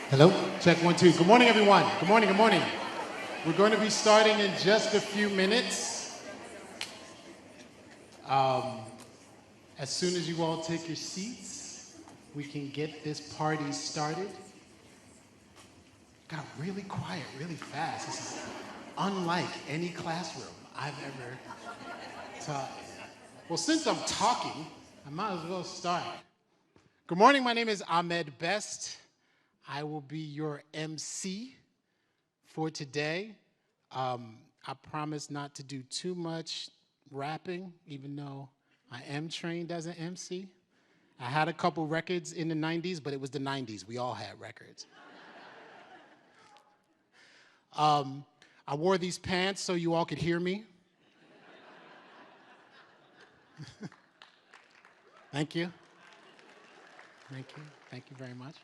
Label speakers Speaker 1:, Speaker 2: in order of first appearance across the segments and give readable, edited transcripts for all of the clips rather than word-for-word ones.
Speaker 1: Hello? Check 1, 2. Good morning, everyone. Good morning, good morning. We're going to be starting in just a few minutes. As soon as you all take your seats, we can get this party started. Got really quiet, really fast. This is unlike any classroom I've ever taught. Well, since I'm talking, I might as well start. Good morning, my name is Ahmed Best. I will be your MC for today. I promise not to do too much rapping, even though I am trained as an MC. I had a couple records in the 90s, but it was the 90s. We all had records. I wore these pants so you all could hear me. Thank you. Thank you. Thank you very much.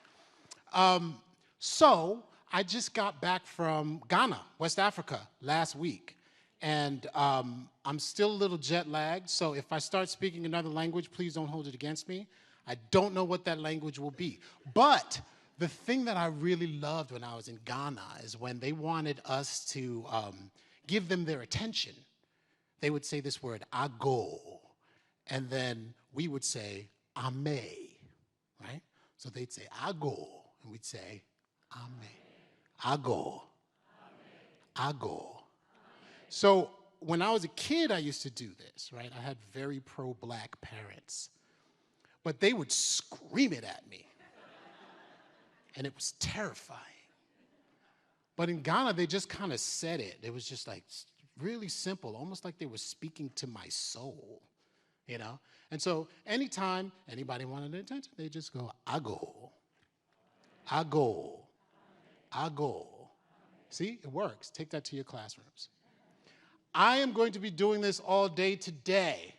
Speaker 1: So I just got back from Ghana, West Africa, last week. And I'm still a little jet lagged, so if I start speaking another language, please don't hold it against me. I don't know what that language will be. But the thing that I really loved when I was in Ghana is when they wanted us to give them their attention. They would say this word, ago, and then we would say, ame, right? So they'd say, ago, and we'd say, ame, ago, ago. So when I was a kid, I used to do this, right? I had very pro-black parents. But they would scream it at me. And it was terrifying. But in Ghana, they just kind of said it. It was just like really simple, almost like they were speaking to my soul, you know? And so anytime anybody wanted attention, they just go, ago, ago, ago. See, it works. Take that to your classrooms. I am going to be doing this all day today.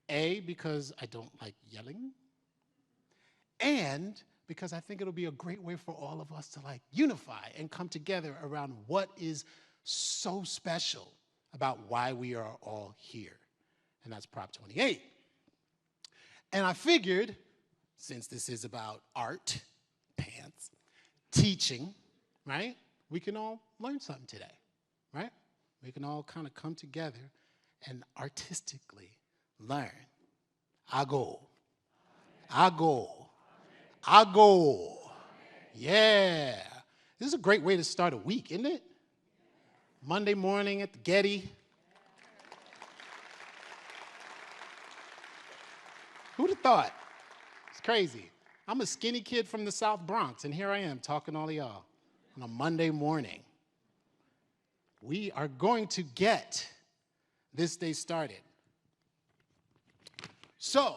Speaker 1: A, because I don't like yelling, and because I think it'll be a great way for all of us to like unify and come together around what is so special about why we are all here. And that's Prop 28. And I figured, since this is about art, pants, teaching, right? We can all learn something today, right? We can all kind of come together and artistically learn. Ago. Ago. Ago. Yeah. This is a great way to start a week, isn't it? Monday morning at the Getty. Who'd have thought? It's crazy. I'm a skinny kid from the South Bronx, and here I am talking to all of y'all on a Monday morning. We are going to get this day started. So,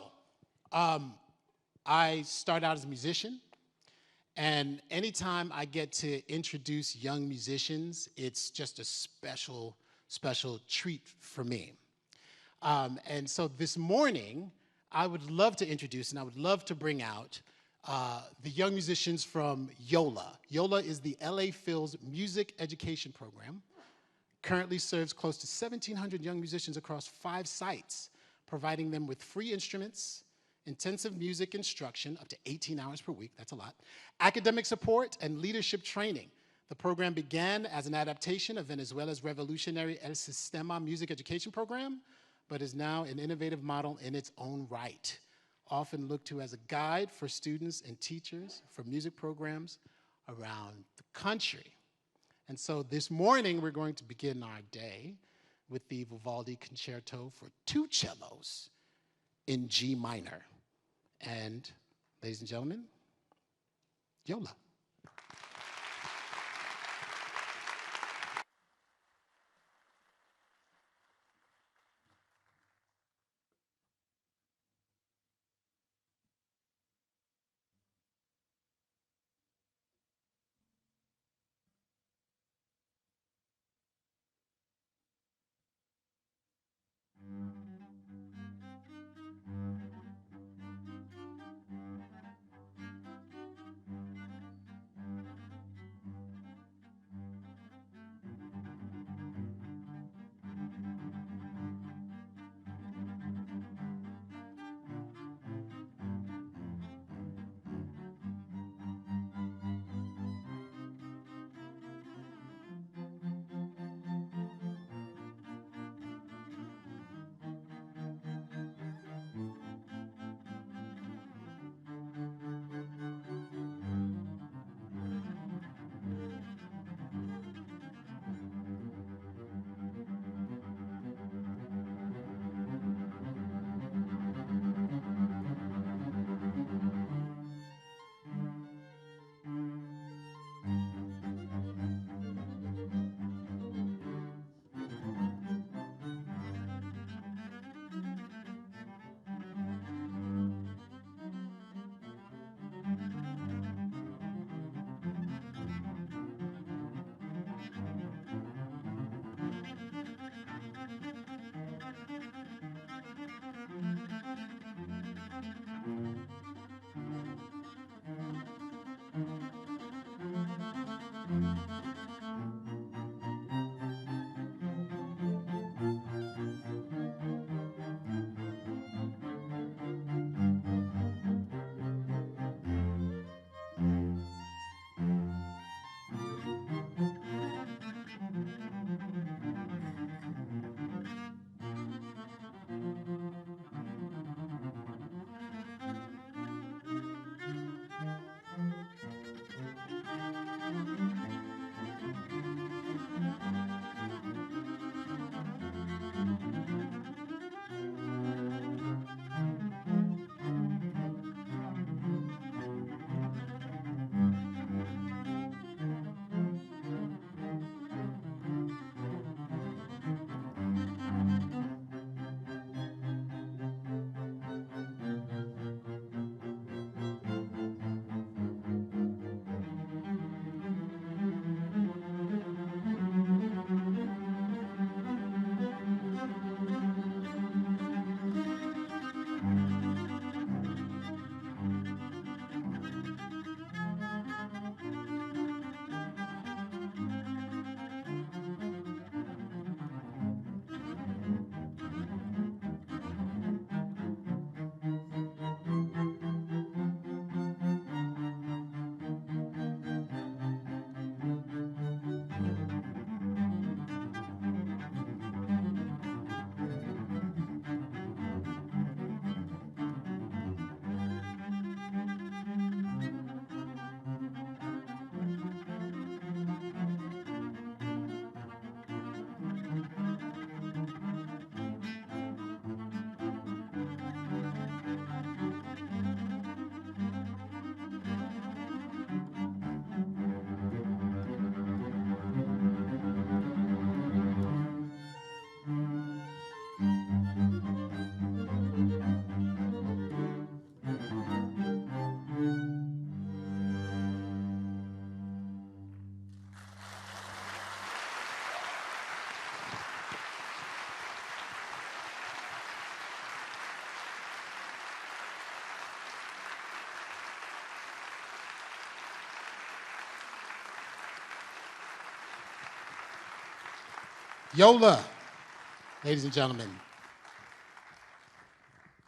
Speaker 1: I start out as a musician, and anytime I get to introduce young musicians, it's just a special, special treat for me. And so this morning, I would love to introduce, and I would love to bring out the young musicians from YOLA. YOLA is the LA Phil's music education program. Currently serves close to 1,700 young musicians across 5 sites, providing them with free instruments, intensive music instruction, up to 18 hours per week, that's a lot, academic support, and leadership training. The program began as an adaptation of Venezuela's revolutionary El Sistema music education program, but is now an innovative model in its own right, often looked to as a guide for students and teachers for music programs around the country. And so this morning, we're going to begin our day with the Vivaldi Concerto for 2 cellos in G minor. And, ladies and gentlemen, YOLA. Yola, ladies and gentlemen.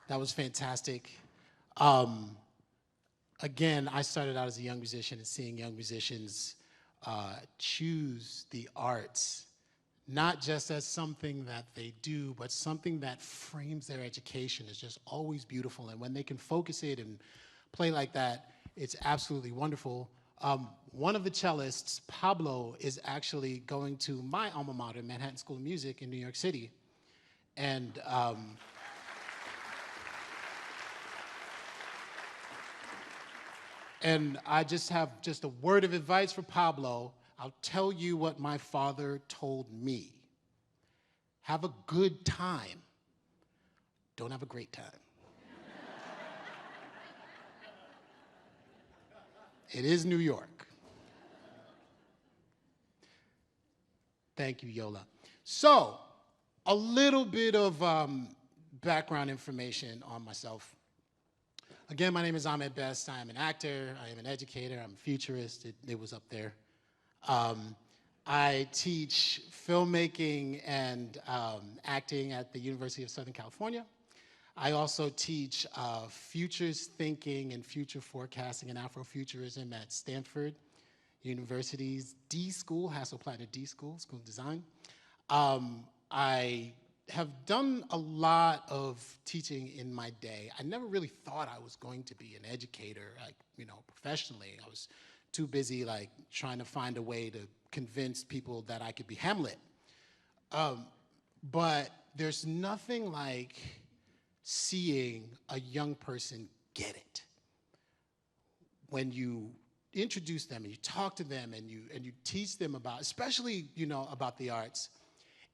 Speaker 1: That was fantastic. Again, I started out as a young musician and seeing young musicians choose the arts, not just as something that they do, but something that frames their education is just always beautiful. And when they can focus it and play like that, it's absolutely wonderful. One of the cellists, Pablo, is actually going to my alma mater, Manhattan School of Music in New York City. And and I just have a word of advice for Pablo. I'll tell you what my father told me. Have a good time. Don't have a great time. It is New York. Thank you, Yola. So, a little bit of background information on myself. Again, my name is Ahmed Best. I am an actor, I am an educator, I'm a futurist, it was up there. I teach filmmaking and acting at the University of Southern California. I also teach futures thinking and future forecasting and Afrofuturism at Stanford University's D School, Hasselplattner D School, School of Design. I have done a lot of teaching in my day. I never really thought I was going to be an educator, like, professionally. I was too busy, like, trying to find a way to convince people that I could be Hamlet. But there's nothing like seeing a young person get it. When you introduce them and you talk to them and you teach them about, especially, about the arts,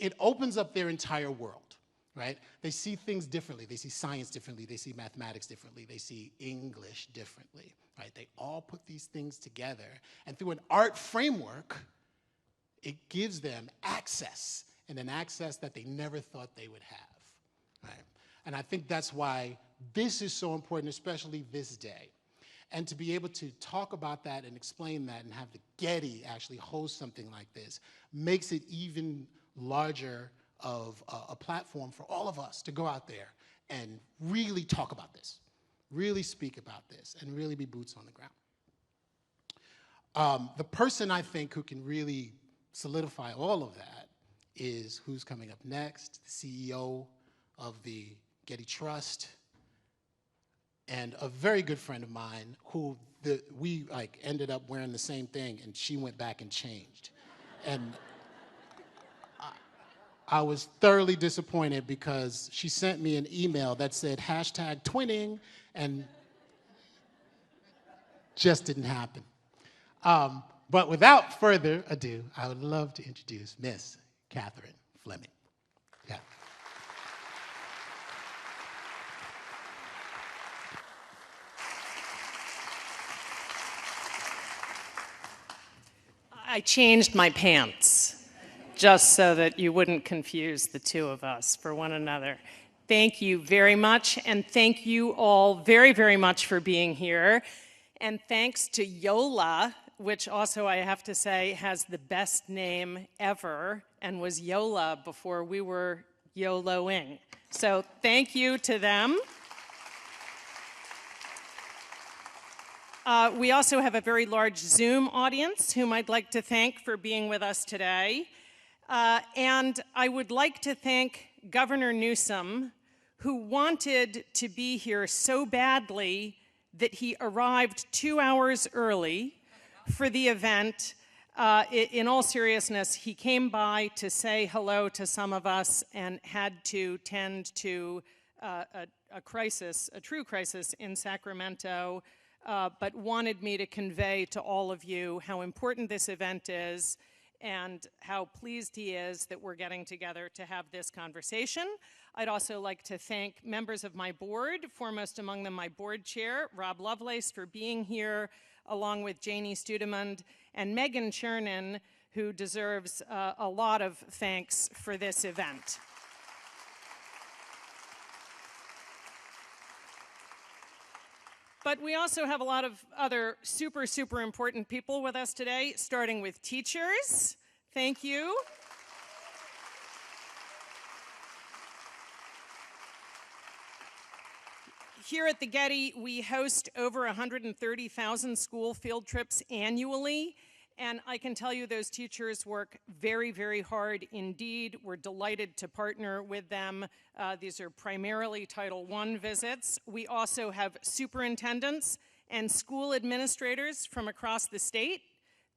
Speaker 1: it opens up their entire world, right? They see things differently. They see science differently. They see mathematics differently. They see English differently, right? They all put these things together. And through an art framework, it gives them access, and an access that they never thought they would have, right? And I think that's why this is so important, especially this day. And to be able to talk about that and explain that and have the Getty actually host something like this makes it even larger of a platform for all of us to go out there and really talk about this, really speak about this, and really be boots on the ground. The person I think who can really solidify all of that is who's coming up next, the CEO of the Getty Trust, and a very good friend of mine who we ended up wearing the same thing, and she went back and changed. And I was thoroughly disappointed because she sent me an email that said #twinning, and just didn't happen. But without further ado, I would love to introduce Miss Catherine Fleming. Yeah.
Speaker 2: I changed my pants just so that you wouldn't confuse the two of us for one another. Thank you very much, and thank you all very, very much for being here. And thanks to Yola, which also I have to say has the best name ever and was Yola before we were YOLOing. So thank you to them. We also have a very large Zoom audience whom I'd like to thank for being with us today. And I would like to thank Governor Newsom, who wanted to be here so badly that he arrived 2 hours early for the event. In all seriousness, he came by to say hello to some of us and had to tend to a crisis, a true crisis in Sacramento, but wanted me to convey to all of you how important this event is and how pleased he is that we're getting together to have this conversation. I'd also like to thank members of my board, foremost among them my board chair, Rob Lovelace, for being here, along with Janie Studemund and Megan Chernin, who deserves a lot of thanks for this event. But we also have a lot of other super, super important people with us today, starting with teachers. Thank you. Here at the Getty, we host over 130,000 school field trips annually, and I can tell you those teachers work very, very hard indeed. We're delighted to partner with them. These are primarily Title I visits. We also have superintendents and school administrators from across the state.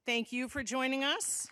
Speaker 2: Thank you for joining us.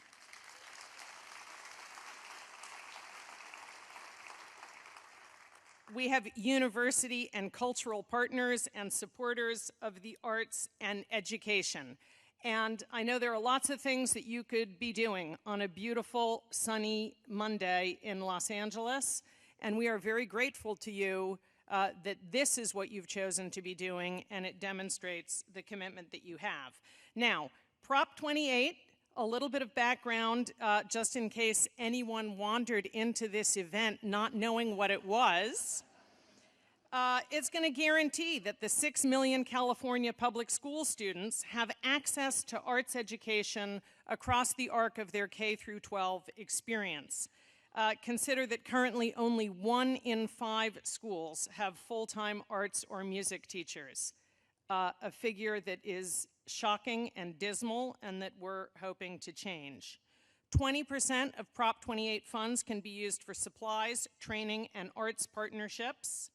Speaker 2: We have university and cultural partners and supporters of the arts and education. And I know there are lots of things that you could be doing on a beautiful, sunny Monday in Los Angeles. And we are very grateful to you that this is what you've chosen to be doing, and it demonstrates the commitment that you have. Now, Prop 28, a little bit of background, just in case anyone wandered into this event not knowing what it was. It's going to guarantee that the 6 million California public school students have access to arts education across the arc of their K through 12 experience. Consider that currently only 1 in 5 schools have full-time arts or music teachers, a figure that is shocking and dismal and that we're hoping to change. 20% of Prop 28 funds can be used for supplies, training, and arts partnerships.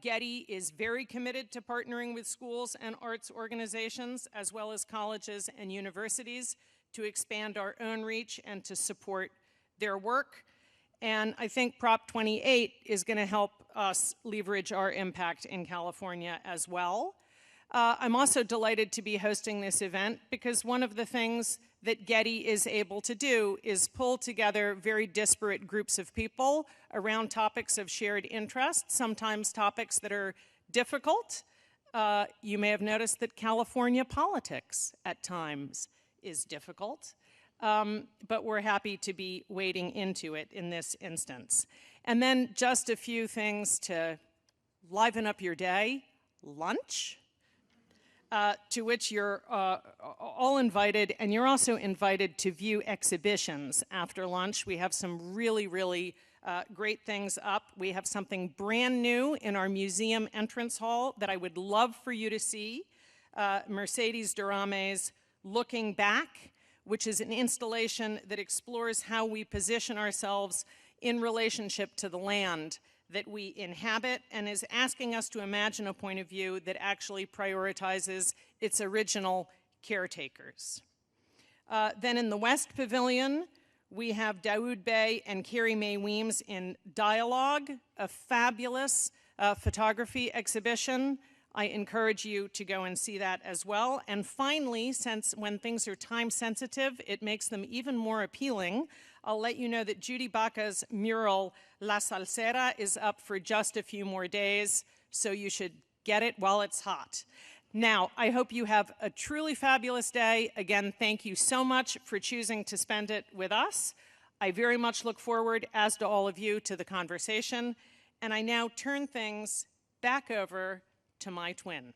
Speaker 2: Getty is very committed to partnering with schools and arts organizations, as well as colleges and universities, to expand our own reach and to support their work. And I think Prop 28 is going to help us leverage our impact in California as well. I'm also delighted to be hosting this event because one of the things that Getty is able to do is pull together very disparate groups of people around topics of shared interest, sometimes topics that are difficult. You may have noticed that California politics at times is difficult, but we're happy to be wading into it in this instance. And then just a few things to liven up your day. Lunch. To which you're all invited, and you're also invited to view exhibitions after lunch. We have some really, really great things up. We have something brand new in our museum entrance hall that I would love for you to see. Mercedes Durame's Looking Back, which is an installation that explores how we position ourselves in relationship to the land that we inhabit, and is asking us to imagine a point of view that actually prioritizes its original caretakers. Then in the West Pavilion, we have Daoud Bey and Carrie Mae Weems in Dialogue, a fabulous photography exhibition. I encourage you to go and see that as well. And finally, since when things are time sensitive, it makes them even more appealing, I'll let you know that Judy Baca's mural, La Salsera, is up for just a few more days, so you should get it while it's hot. Now, I hope you have a truly fabulous day. Again, thank you so much for choosing to spend it with us. I very much look forward, as do all of you, to the conversation. And I now turn things back over to my twin.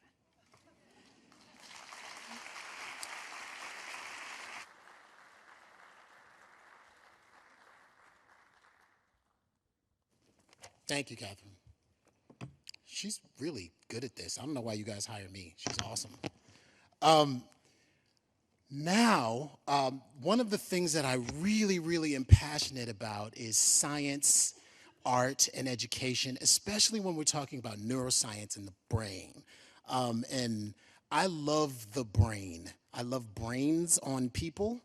Speaker 1: Thank you, Catherine. She's really good at this. I don't know why you guys hire me. She's awesome. One of the things that I really, really am passionate about is science, art, and education, especially when we're talking about neuroscience and the brain. And I love the brain. I love brains on people.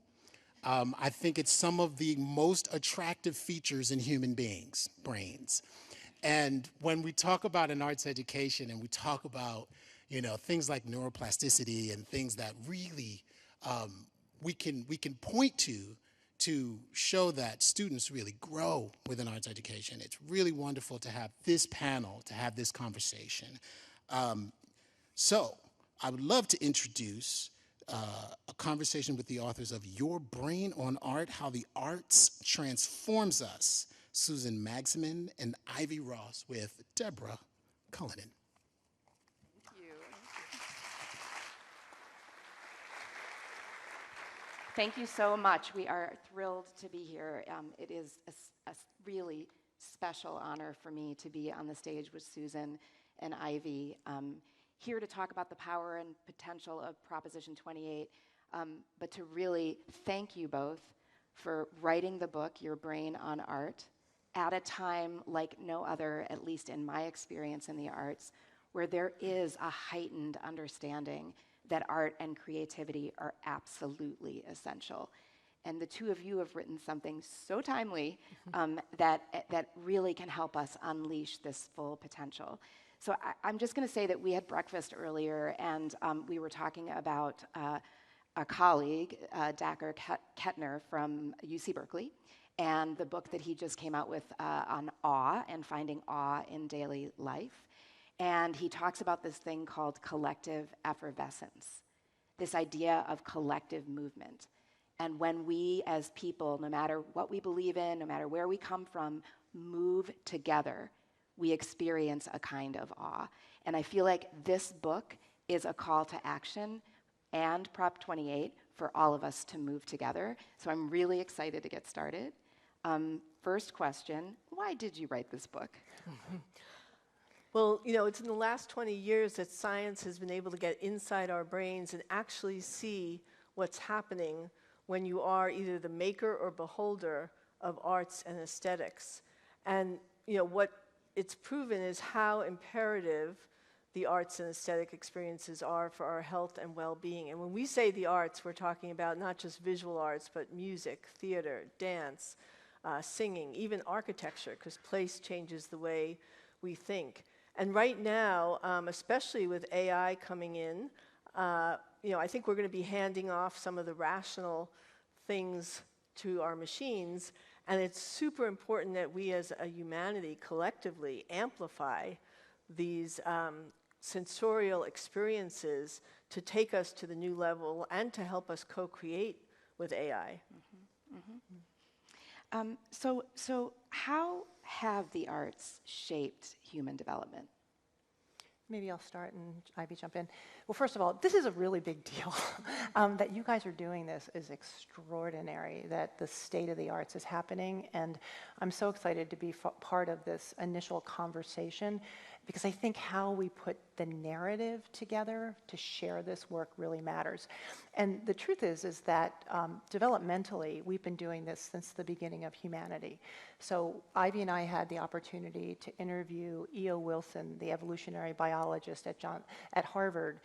Speaker 1: I think it's some of the most attractive features in human beings, brains. And when we talk about an arts education and we talk about, things like neuroplasticity and things that really we can point to show that students really grow with an arts education, it's really wonderful to have this panel, to have this conversation. So I would love to introduce a conversation with the authors of Your Brain on Art, How the Arts Transforms Us, Susan Magsamen and Ivy Ross, with Deborah Cullinan.
Speaker 3: Thank you. Thank you so much. We are thrilled to be here. It is a really special honor for me to be on the stage with Susan and Ivy, here to talk about the power and potential of Proposition 28, but to really thank you both for writing the book, Your Brain on Art, at a time like no other, at least in my experience in the arts, where there is a heightened understanding that art and creativity are absolutely essential. And the two of you have written something so timely that really can help us unleash this full potential. So I'm just going to say that we had breakfast earlier, and we were talking about a colleague, Dacher Kettner from UC Berkeley, and the book that he just came out with on awe and finding awe in daily life. And he talks about this thing called collective effervescence, this idea of collective movement. And when we as people, no matter what we believe in, no matter where we come from, move together, we experience a kind of awe. And I feel like this book is a call to action and Prop 28 for all of us to move together. So I'm really excited to get started. First question, why did you write this book?
Speaker 4: Well, it's in the last 20 years that science has been able to get inside our brains and actually see what's happening when you are either the maker or beholder of arts and aesthetics. And what it's proven is how imperative the arts and aesthetic experiences are for our health and well-being. And when we say the arts, we're talking about not just visual arts, but music, theater, dance, singing, even architecture, because place changes the way we think. And right now, especially with AI coming in, I think we're going to be handing off some of the rational things to our machines, and it's super important that we as a humanity collectively amplify these sensorial experiences to take us to the new level and to help us co-create with AI.
Speaker 3: So how have the arts shaped human development?
Speaker 5: Maybe I'll start and Ivy jump in. Well, first of all, this is a really big deal. That you guys are doing this is extraordinary, that the state of the arts is happening, and I'm so excited to be part of this initial conversation, because I think how we put the narrative together to share this work really matters. And the truth is that developmentally, we've been doing this since the beginning of humanity. So Ivy and I had the opportunity to interview E.O. Wilson, the evolutionary biologist at Harvard,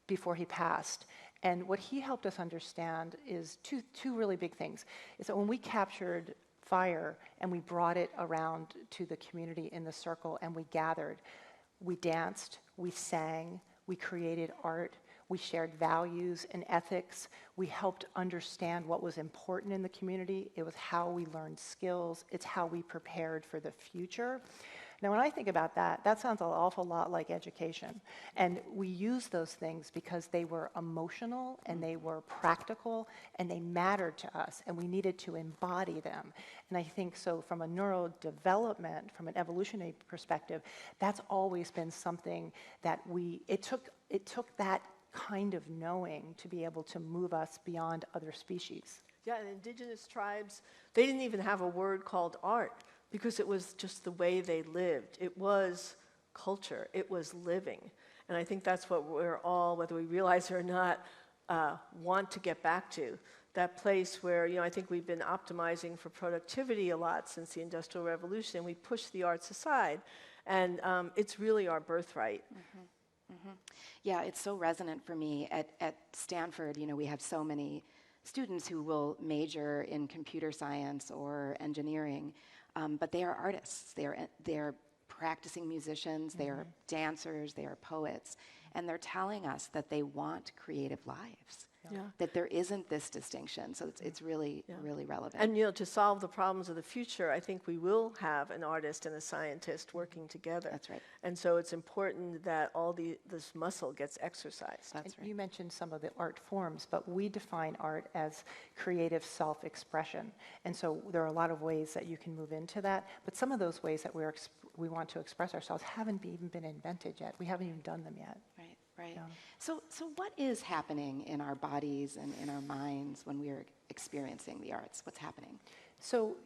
Speaker 5: before he passed. And what he helped us understand is two really big things. Is that when we captured fire and we brought it around to the community in the circle and we gathered, we danced, we sang, we created art, we shared values and ethics, we helped understand what was important in the community. It was how we learned skills, it's how we prepared for the future. Now, when I think about that, that sounds an awful lot like education. And we use those things because they were emotional and they were practical and they mattered to us and we needed to embody them. And I think so from a neurodevelopment, from an evolutionary perspective, that's always been something that it took that kind of knowing to be able to move us beyond other species.
Speaker 4: Yeah, and indigenous tribes, they didn't even have a word called art, because it was just the way they lived. It was culture. It was living. And I think that's what we're all, whether we realize it or not, want to get back to. That place where, I think we've been optimizing for productivity a lot since the Industrial Revolution, and we push the arts aside. And it's really our birthright.
Speaker 3: Yeah, it's so resonant for me. At Stanford, we have so many students who will major in computer science or engineering, but they are artists. They are practicing musicians. They are dancers. They are poets, and they're telling us that they want creative lives. Yeah. That there isn't this distinction, so it's really, really relevant.
Speaker 4: And to solve the problems of the future, I think we will have an artist and a scientist working together.
Speaker 3: That's right.
Speaker 4: And so it's important that all this muscle gets exercised.
Speaker 3: That's right.
Speaker 5: You mentioned some of the art forms, but we define art as creative self-expression. And so there are a lot of ways that you can move into that, but some of those ways that we want to express ourselves haven't even been invented yet. We haven't even done them yet.
Speaker 3: Right. Right. So what is happening in our bodies and in our minds when we are experiencing the arts? What's happening?
Speaker 5: So,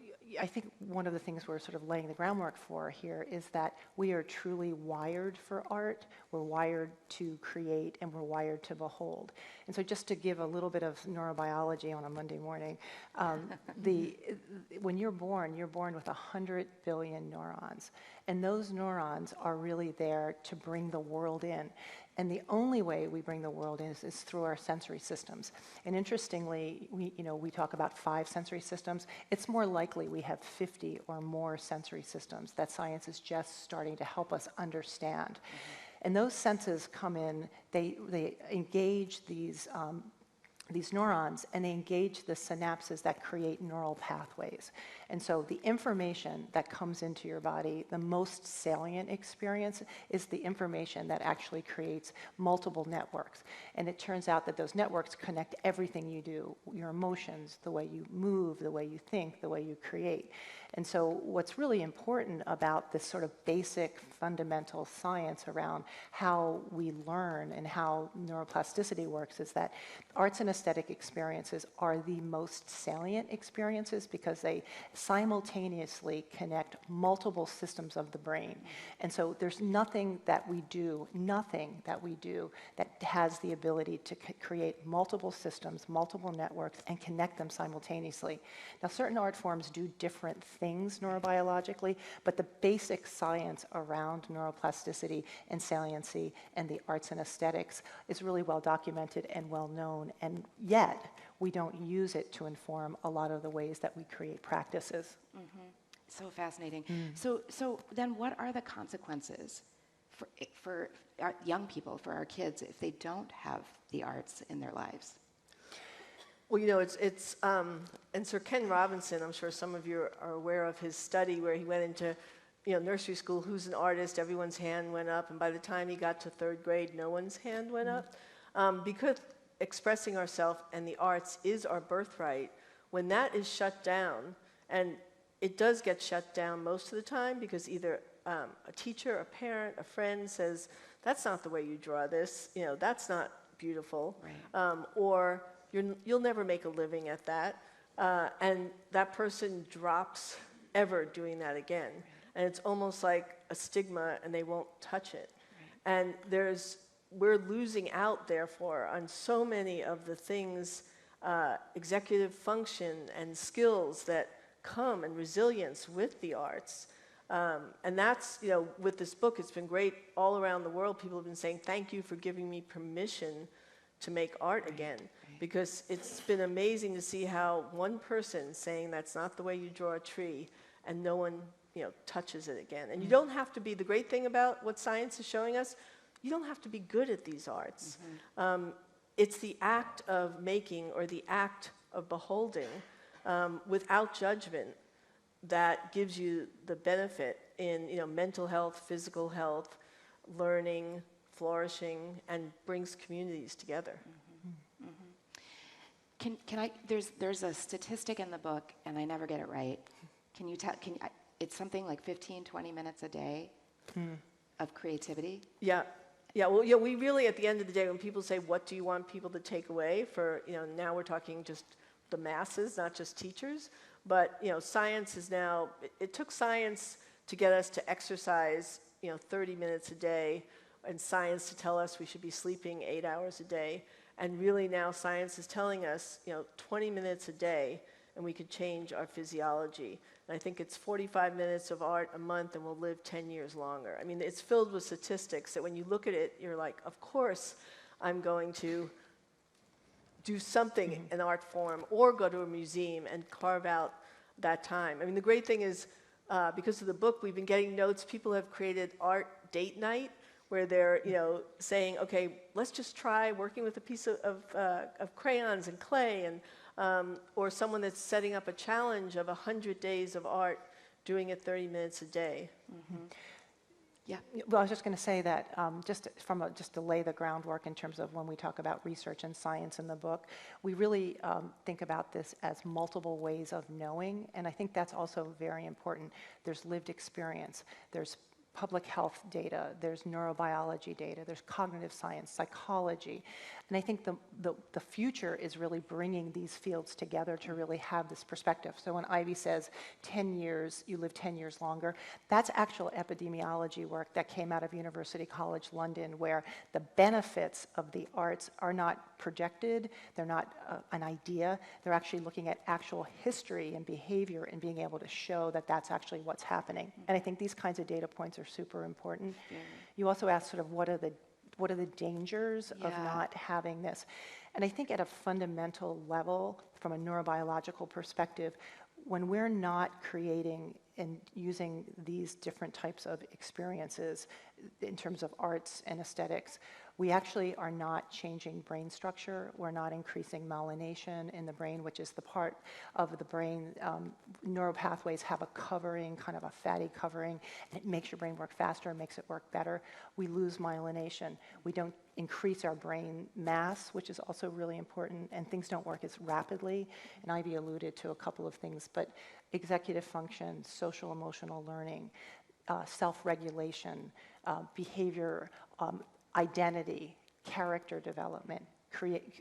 Speaker 5: I think one of the things we're sort of laying the groundwork for here is that we are truly wired for art. We're wired to create, and we're wired to behold. And so just to give a little bit of neurobiology on a Monday morning, when you're born with 100 billion neurons. And those neurons are really there to bring the world in. And the only way we bring the world in is through our sensory systems. And interestingly, we talk about 5 sensory systems. It's more likely we have 50 or more sensory systems that science is just starting to help us understand. And those senses come in, they engage these neurons, and they engage the synapses that create neural pathways. And so the information that comes into your body, the most salient experience, is the information that actually creates multiple networks. And it turns out that those networks connect everything you do, your emotions, the way you move, the way you think, the way you create. And so what's really important about this sort of basic fundamental science around how we learn and how neuroplasticity works is that arts and aesthetic experiences are the most salient experiences because they simultaneously connect multiple systems of the brain. And so there's nothing that we do that has the ability to create multiple systems, multiple networks, and connect them simultaneously. Now, certain art forms do different things neurobiologically, but the basic science around neuroplasticity and saliency and the arts and aesthetics is really well documented and well known, and yet we don't use it to inform a lot of the ways that we create practices.
Speaker 3: So fascinating. So then what are the consequences for our young people, for our kids, if they don't have the arts in their lives?
Speaker 4: Well, it's and Sir Ken Robinson, I'm sure some of you are aware of his study where he went into, nursery school, who's an artist, everyone's hand went up, and by the time he got to 3rd grade, no one's hand went up. Because expressing ourselves and the arts is our birthright, when that is shut down, and it does get shut down most of the time because either a teacher, a parent, a friend says, that's not the way you draw this, that's not beautiful,
Speaker 3: right.
Speaker 4: Or you'll never make a living at that, and that person drops ever doing that again. Right. And it's almost like a stigma, and they won't touch it. Right. And we're losing out, therefore, on so many of the things, executive function and skills that come, and resilience with the arts. And that's, with this book, it's been great all around the world. People have been saying, thank you for giving me permission to make art again. Because it's been amazing to see how one person saying that's not the way you draw a tree, and no one, touches it again. And you don't have to be, the great thing about what science is showing us, you don't have to be good at these arts. It's the act of making or the act of beholding without judgment that gives you the benefit in mental health, physical health, learning, flourishing, and brings communities together.
Speaker 3: Can I? There's a statistic in the book, and I never get it right. Can you tell? It's something like 15, 20 minutes a day of creativity.
Speaker 4: Yeah. Well, we really, at the end of the day, when people say, "What do you want people to take away?" For now we're talking just the masses, not just teachers. But science is now. It took science to get us to exercise 30 minutes a day, and science to tell us we should be sleeping 8 hours a day. And really now science is telling us, 20 minutes a day, and we could change our physiology. And I think it's 45 minutes of art a month, and we'll live 10 years longer. I mean, it's filled with statistics that when you look at it, you're like, of course I'm going to do something in art form or go to a museum and carve out that time. I mean, the great thing is, because of the book, we've been getting notes. People have created art date night, where they're, saying, okay, let's just try working with a piece of crayons and clay, and or someone that's setting up a challenge of 100 days of art, doing it 30 minutes a day.
Speaker 3: Yeah.
Speaker 5: Well, I was just going to say that just to lay the groundwork in terms of when we talk about research and science in the book, we really think about this as multiple ways of knowing, and I think that's also very important. There's lived experience. There's public health data, there's neurobiology data, there's cognitive science, psychology. And I think the future is really bringing these fields together to really have this perspective. So when Ivy says 10 years, you live 10 years longer, that's actual epidemiology work that came out of University College London, where the benefits of the arts are not projected, they're not an idea, they're actually looking at actual history and behavior and being able to show that that's actually what's happening. And I think these kinds of data points are super important. Yeah. You also asked sort of what are the dangers of not having this? And I think at a fundamental level, from a neurobiological perspective, when we're not creating and using these different types of experiences in terms of arts and aesthetics, we actually are not changing brain structure. We're not increasing myelination in the brain, which is the part of the brain. Neuropathways have a covering, kind of a fatty covering, and it makes your brain work faster, it makes it work better. We lose myelination. We don't increase our brain mass, which is also really important, and things don't work as rapidly. And Ivy alluded to a couple of things, but executive function, social emotional learning, self-regulation, behavior, identity, character development,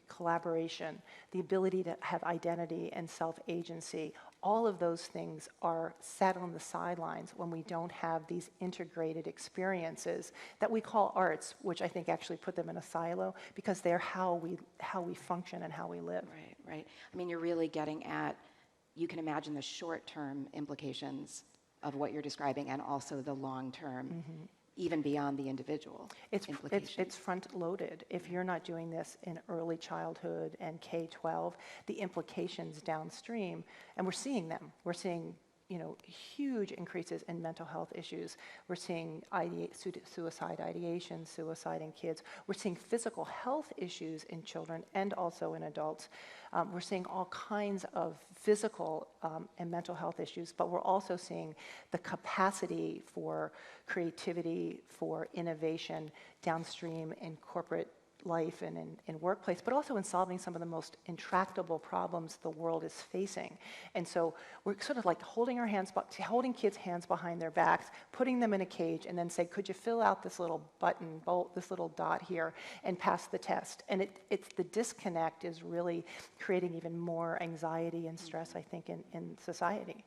Speaker 5: collaboration, the ability to have identity and self-agency, all of those things are set on the sidelines when we don't have these integrated experiences that we call arts, which I think actually put them in a silo because they're how we function and how we live.
Speaker 3: Right, right. I mean, you're really getting at, you can imagine the short-term implications of what you're describing and also the long-term, even beyond the individual implications.
Speaker 5: It's front-loaded. If you're not doing this in early childhood and K-12, the implications downstream, and we're seeing them. We're seeing huge increases in mental health issues. We're seeing suicide ideation, suicide in kids. We're seeing physical health issues in children and also in adults. We're seeing all kinds of physical and mental health issues, but we're also seeing the capacity for creativity, for innovation downstream in corporate life and in workplace, but also in solving some of the most intractable problems the world is facing. And so we're sort of like holding kids' hands behind their backs, putting them in a cage, and then say, could you fill out this little button, this little dot here, and pass the test? And it's the disconnect is really creating even more anxiety and stress, I think, in society.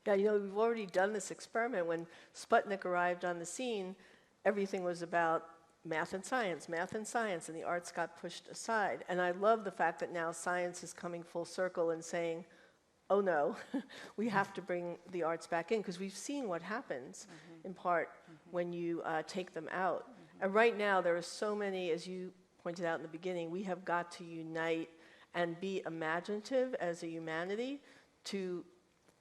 Speaker 4: Yeah, we've already done this experiment. When Sputnik arrived on the scene, everything was about math and science, and the arts got pushed aside. And I love the fact that now science is coming full circle and saying, oh no, we have to bring the arts back in, because we've seen what happens in part when you take them out. And right now there are so many, as you pointed out in the beginning, we have got to unite and be imaginative as a humanity to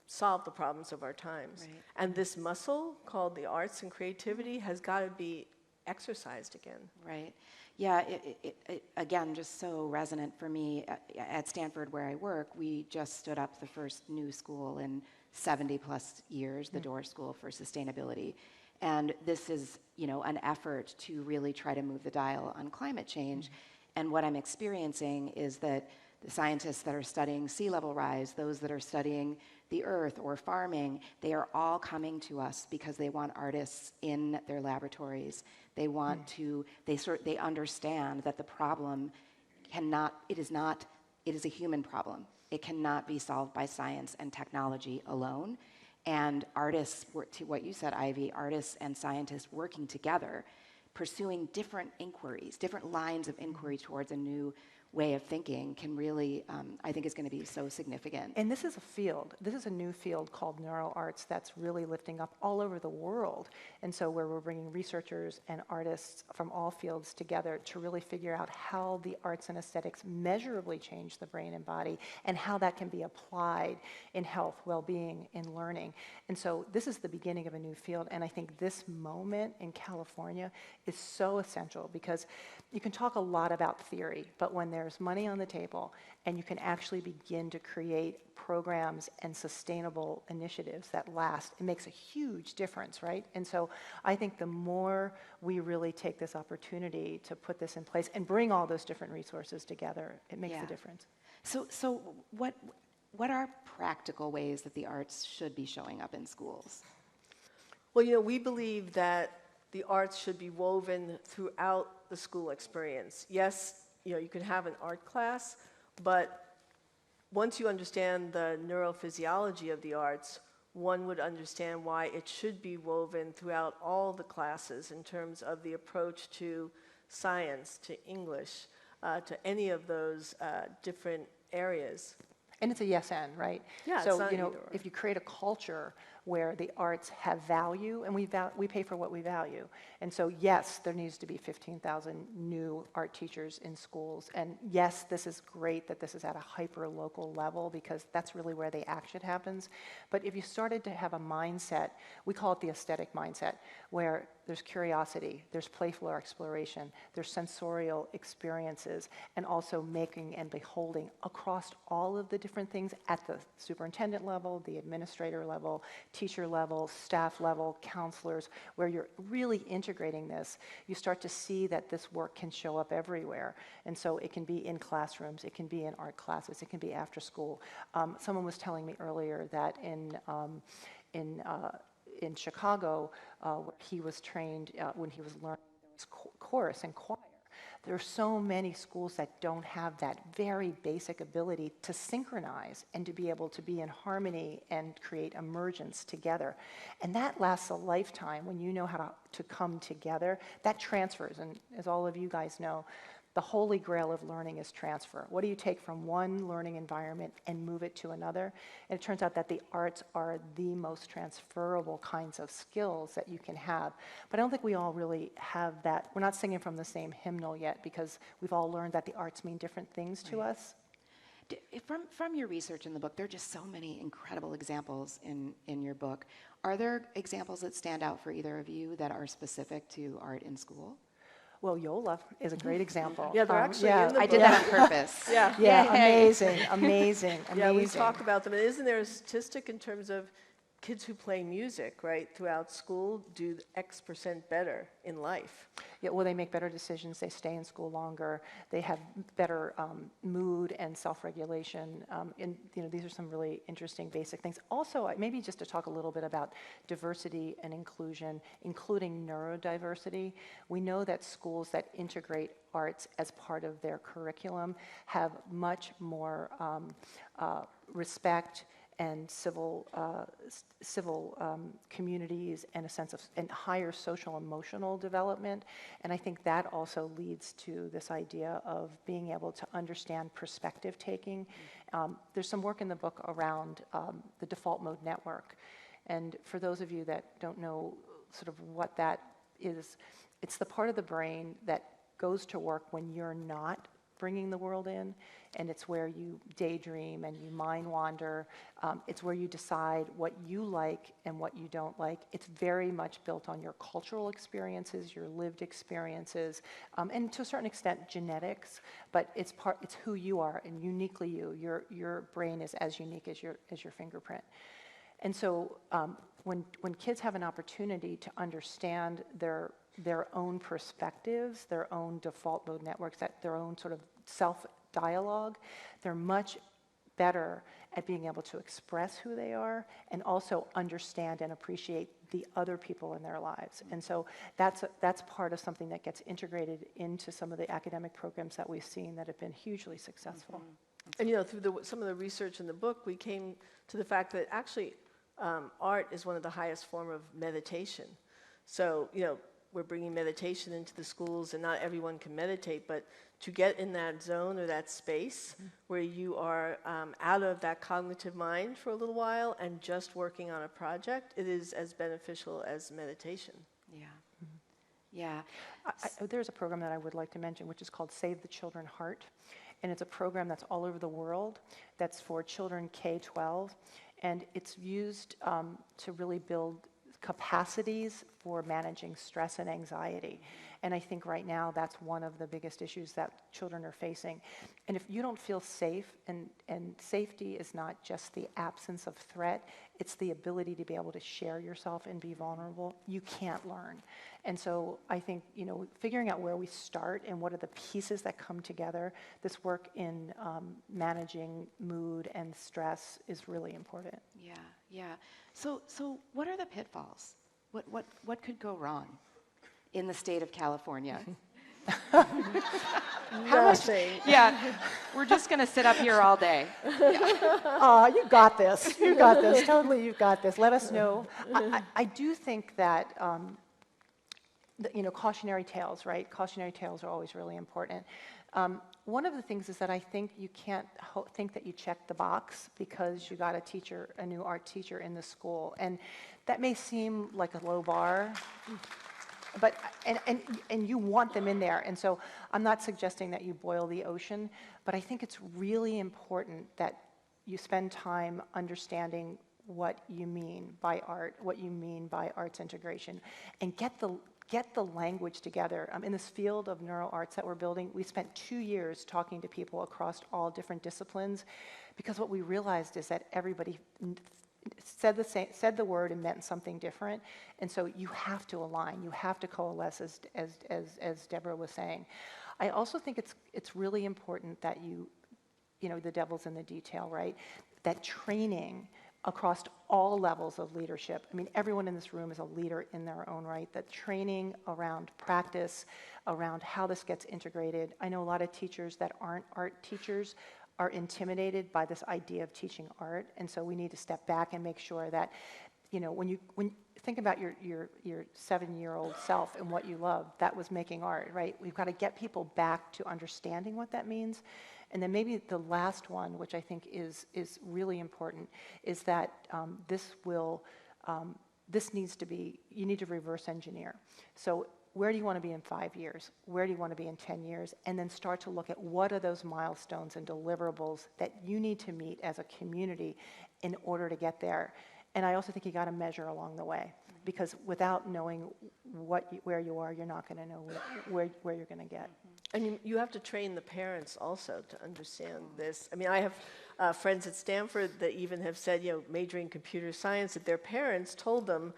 Speaker 4: solve the problems of our times. Right. And this muscle called the arts and creativity has got to be exercised again. Right.
Speaker 3: Yeah, it again, just so resonant for me. At Stanford, where I work, we just stood up the first new school in 70 plus years, the Doerr School for Sustainability. And this is, an effort to really try to move the dial on climate change. And what I'm experiencing is that the scientists that are studying sea level rise, those that are studying the earth or farming, they are all coming to us because they want artists in their laboratories. They want to, they understand that the problem it is a human problem. It cannot be solved by science and technology alone. And artists, to what you said, Ivy, artists and scientists working together, pursuing different inquiries, different lines of inquiry towards a new way of thinking can really, I think is going to be so significant.
Speaker 5: And this is a field, this is a new field called neuro arts that's really lifting up all over the world. And so where we're bringing researchers and artists from all fields together to really figure out how the arts and aesthetics measurably change the brain and body and how that can be applied in health, well-being, in learning. And so this is the beginning of a new field. And I think this moment in California is so essential because you can talk a lot about theory, but when there's money on the table and you can actually begin to create programs and sustainable initiatives that last, it makes a huge difference, right? And so I think the more we really take this opportunity to put this in place and bring all those different resources together, it makes a difference.
Speaker 3: So what are practical ways that the arts should be showing up in schools?
Speaker 4: Well, we believe that the arts should be woven throughout the school experience. Yes, you can have an art class, but once you understand the neurophysiology of the arts, one would understand why it should be woven throughout all the classes in terms of the approach to science, to English, to any of those different areas.
Speaker 5: And it's a yes and, right?
Speaker 4: Yeah, it's
Speaker 5: so,
Speaker 4: not either or.
Speaker 5: if you create a culture where the arts have value, and we pay for what we value. And so, yes, there needs to be 15,000 new art teachers in schools. And yes, this is great that this is at a hyper-local level, because that's really where the action happens. But if you started to have a mindset, we call it the aesthetic mindset, where there's curiosity, there's playful exploration, there's sensorial experiences, and also making and beholding across all of the different things at the superintendent level, the administrator level, teacher level, staff level, counselors, where you're really integrating this. You start to see that this work can show up everywhere. And so it can be in classrooms, it can be in art classes, it can be after school. Someone was telling me earlier that in Chicago, where he was trained when he was learning chorus and choir. There are so many schools that don't have that very basic ability to synchronize and to be able to be in harmony and create emergence together. And that lasts a lifetime when you know how to come together. That transfers, and as all of you guys know, the holy grail of learning is transfer. What do you take from one learning environment and move it to another? And it turns out that the arts are the most transferable kinds of skills that you can have. But I don't think we all really have that. We're not singing from the same hymnal yet, because we've all learned that the arts mean different things to us.
Speaker 3: From your research in the book, there are just so many incredible examples in your book. Are there examples that stand out for either of you that are specific to art in school?
Speaker 5: Well, Yola is a great example.
Speaker 4: Yeah, they're actually in the book.
Speaker 3: I did that on purpose.
Speaker 4: Yeah.
Speaker 5: Amazing.
Speaker 4: Yeah, we talk about them. And isn't there a statistic in terms of kids who play music, right, throughout school do X% better in life?
Speaker 5: Yeah, well, they make better decisions, they stay in school longer, they have better mood and self-regulation. And these are some really interesting basic things. Also, maybe just to talk a little bit about diversity and inclusion, including neurodiversity. We know that schools that integrate arts as part of their curriculum have much more respect and civil communities, and a sense of and higher social emotional development. And I think that also leads to this idea of being able to understand perspective taking. There's some work in the book around the default mode network. And for those of you that don't know sort of what that is, it's the part of the brain that goes to work when you're not bringing the world in, and it's where you daydream and you mind wander. It's where you decide what you like and what you don't like. It's very much built on your cultural experiences, your lived experiences, and to a certain extent genetics, but it's who you are, and uniquely you. Your brain is as unique as your fingerprint. And so when kids have an opportunity to understand their own perspectives, their own default mode networks, their own sort of self-dialogue, they're much better at being able to express who they are and also understand and appreciate the other people in their lives. And so that's part of something that gets integrated into some of the academic programs that we've seen that have been hugely successful.
Speaker 4: Mm-hmm. And through some of the research in the book, we came to the fact that actually art is one of the highest form of meditation. So, we're bringing meditation into the schools, and not everyone can meditate, but to get in that zone or that space where you are out of that cognitive mind for a little while and just working on a project, it is as beneficial as meditation.
Speaker 3: Yeah. Yeah.
Speaker 5: There's a program that I would like to mention, which is called Save the Children Heart. And it's a program that's all over the world that's for children K-12. And it's used to really build capacities for managing stress and anxiety. And I think right now that's one of the biggest issues that children are facing. And if you don't feel safe, and safety is not just the absence of threat, it's the ability to be able to share yourself and be vulnerable, you can't learn. And so I think, figuring out where we start and what are the pieces that come together, this work in managing mood and stress is really important.
Speaker 3: Yeah. So what are the pitfalls What could go wrong in the state of California?
Speaker 4: Nothing.
Speaker 3: Yeah, we're just going to sit up here all day.
Speaker 5: You got this. You got this. Totally, you've got this. Let us know. I do think that, cautionary tales, right? Cautionary tales are always really important. One of the things is that I think you can't think that you check the box because you got a new art teacher in the school. And that may seem like a low bar, but, and you want them in there. And so I'm not suggesting that you boil the ocean, but I think it's really important that you spend time understanding what you mean by art, what you mean by arts integration, and get the language together. In this field of neuro arts that we're building, we spent 2 years talking to people across all different disciplines, because what we realized is that everybody said the word and meant something different, and so you have to align, you have to coalesce, as Deborah was saying. I also think it's really important that the devil's in the detail, right? That training across all levels of leadership. I mean, everyone in this room is a leader in their own right. That training around practice, around how this gets integrated. I know a lot of teachers that aren't art teachers are intimidated by this idea of teaching art, and so we need to step back and make sure that, when you think about your 7-year-old self and what you love, that was making art, right? We've got to get people back to understanding what that means. And then maybe the last one, which I think is really important, is that this needs to be, you need to reverse engineer. So where do you want to be in 5 years? Where do you want to be in 10 years? And then start to look at what are those milestones and deliverables that you need to meet as a community in order to get there. And I also think you got to measure along the way, because without knowing where you are, you're not going to know where you're going to get.
Speaker 4: And you have to train the parents also to understand this. I mean, I have friends at Stanford that even have said, majoring in computer science, that their parents told them,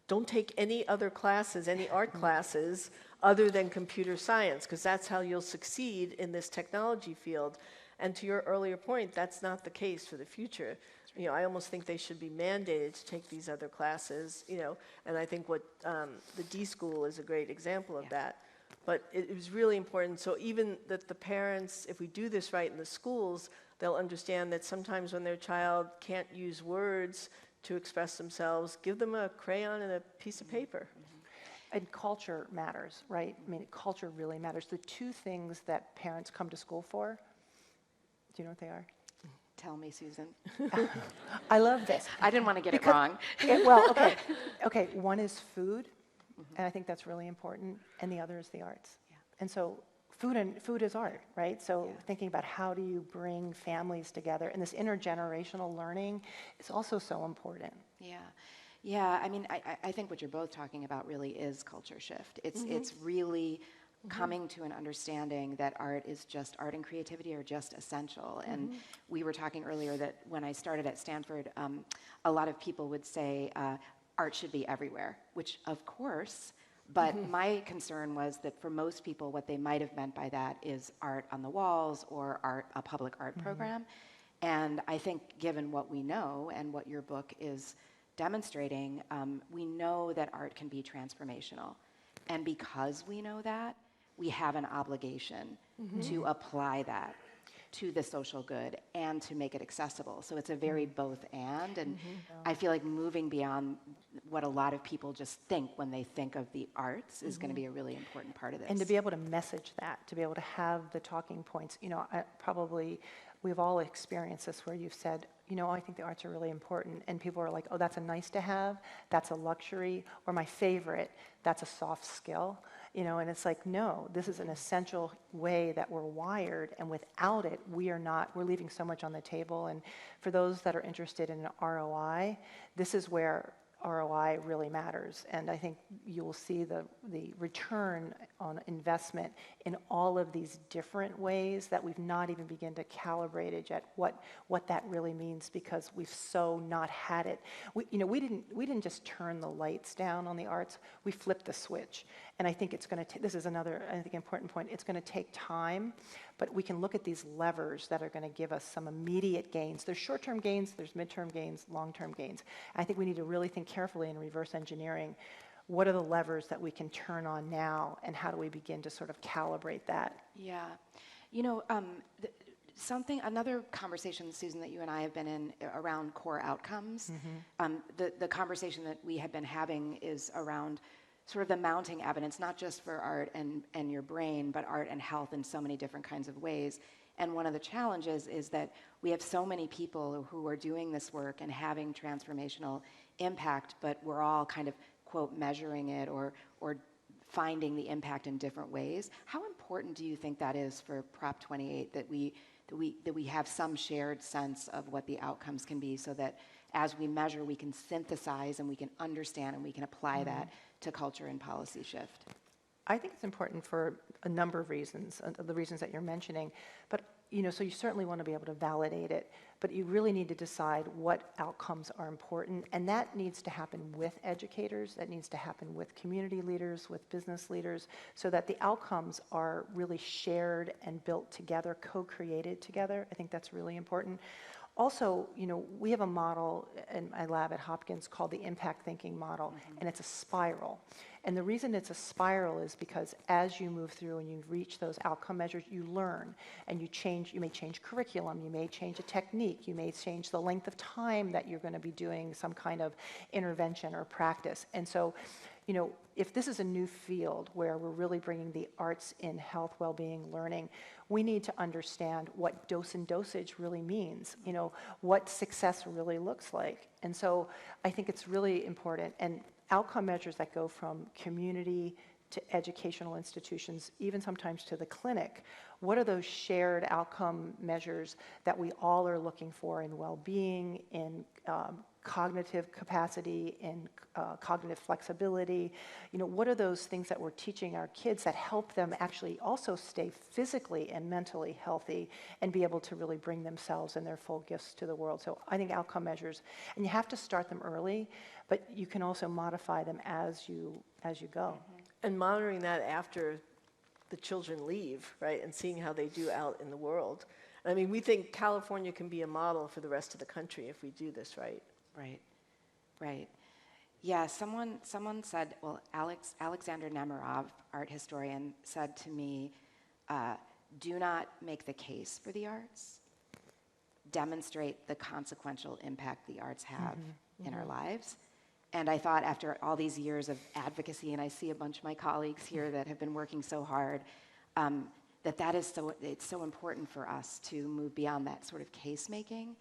Speaker 4: don't take any other classes, any art classes, other than computer science, because that's how you'll succeed in this technology field. And to your earlier point, that's not the case for the future. I almost think they should be mandated to take these other classes, and I think what the D School is a great example of that. But it was really important, so even that the parents, if we do this right in the schools, they'll understand that sometimes when their child can't use words to express themselves, give them a crayon and a piece of paper.
Speaker 5: And culture matters, right? I mean, culture really matters. The two things that parents come to school for, do you know what they are?
Speaker 3: Tell me, Susan.
Speaker 5: I love this.
Speaker 3: I didn't want to get it wrong.
Speaker 5: Okay, one is food, and I think that's really important, and the other is the arts.
Speaker 3: Yeah.
Speaker 5: And so food is art, right? So thinking about how do you bring families together, and this intergenerational learning is also so important.
Speaker 3: Yeah. I mean, I think what you're both talking about really is culture shift. It's really coming to an understanding that art and creativity are just essential. And we were talking earlier that when I started at Stanford, a lot of people would say art should be everywhere, which of course, but my concern was that for most people, what they might have meant by that is art on the walls or a public art program. And I think given what we know and what your book is demonstrating, we know that art can be transformational. And because we know that, we have an obligation to apply that to the social good and to make it accessible. So it's a very both and I feel like moving beyond what a lot of people just think when they think of the arts is going to be a really important part of this.
Speaker 5: And to be able to message that, to be able to have the talking points, we've all experienced this where you've said, I think the arts are really important, and people are like, oh, that's a nice to have, that's a luxury, or my favorite, that's a soft skill. And it's like, no, this is an essential way that we're wired, and without it, we're leaving so much on the table. And for those that are interested in ROI, this is where ROI really matters. And I think you will see the return on investment in all of these different ways that we've not even begun to calibrate it yet, what that really means, because we've so not had it. We didn't just turn the lights down on the arts, we flipped the switch. And I think it's going to, this is another, I think, important point, it's going to take time, but we can look at these levers that are going to give us some immediate gains. There's short-term gains, there's midterm gains, long-term gains. I think we need to really think carefully in reverse engineering what are the levers that we can turn on now, and how do we begin to sort of calibrate that?
Speaker 3: Yeah. You know, another conversation, Susan, that you and I have been in around core outcomes, the conversation that we have been having is around sort of the mounting evidence, not just for art and your brain, but art and health in so many different kinds of ways. And one of the challenges is that we have so many people who are doing this work and having transformational impact, but we're all kind of, quote, measuring it or finding the impact in different ways. How important do you think that is for Prop 28, that we have some shared sense of what the outcomes can be, so that as we measure, we can synthesize and we can understand and we can apply that to culture and policy shift?
Speaker 5: I think it's important for a number of reasons, the reasons that you're mentioning. But, so you certainly want to be able to validate it, but you really need to decide what outcomes are important. And that needs to happen with educators, that needs to happen with community leaders, with business leaders, so that the outcomes are really shared and built together, co-created together. I think that's really important. Also, we have a model in my lab at Hopkins called the impact thinking model, and it's a spiral. And the reason it's a spiral is because as you move through and you reach those outcome measures, you learn and you may change curriculum, you may change a technique, you may change the length of time that you're going to be doing some kind of intervention or practice. And so, if this is a new field where we're really bringing the arts in health, well-being, learning, we need to understand what dose and dosage really means, what success really looks like. And so I think it's really important. And outcome measures that go from community to educational institutions, even sometimes to the clinic, what are those shared outcome measures that we all are looking for in well-being, in cognitive capacity, in cognitive flexibility? What are those things that we're teaching our kids that help them actually also stay physically and mentally healthy and be able to really bring themselves and their full gifts to the world? So I think outcome measures, and you have to start them early, but you can also modify them as you go.
Speaker 4: And monitoring that after the children leave, right, and seeing how they do out in the world. I mean, we think California can be a model for the rest of the country if we do this right.
Speaker 3: Right. Yeah, someone said, well, Alexander Nemerov, art historian, said to me, do not make the case for the arts, demonstrate the consequential impact the arts have in our lives. And I thought, after all these years of advocacy, and I see a bunch of my colleagues here that have been working so hard, it's so important for us to move beyond that sort of case making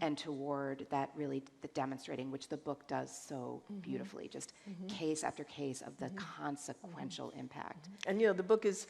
Speaker 3: and toward that really the demonstrating, which the book does so beautifully, just case after case of the consequential impact.
Speaker 4: And the book is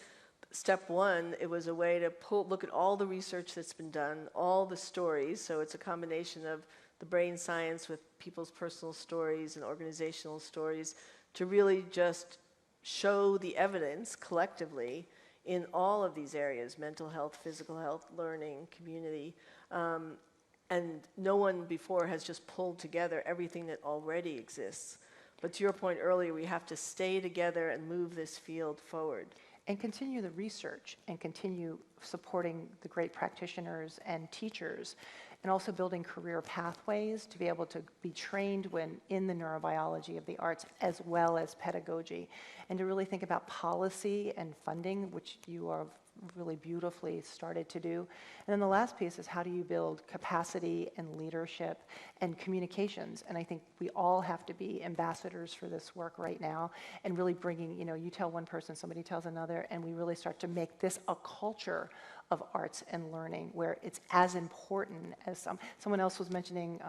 Speaker 4: step one. It was a way to look at all the research that's been done, all the stories. So it's a combination of the brain science with people's personal stories and organizational stories to really just show the evidence collectively in all of these areas: mental health, physical health, learning, community. And no one before has just pulled together everything that already exists. But to your point earlier, we have to stay together and move this field forward.
Speaker 5: And continue the research and continue supporting the great practitioners and teachers, and also building career pathways to be able to be trained in the neurobiology of the arts as well as pedagogy, and to really think about policy and funding, which you are really beautifully started to do. And then the last piece is, how do you build capacity and leadership and communications? And I think we all have to be ambassadors for this work right now, and really bringing, you tell one person, somebody tells another, and we really start to make this a culture of arts and learning where it's as important as someone else was mentioning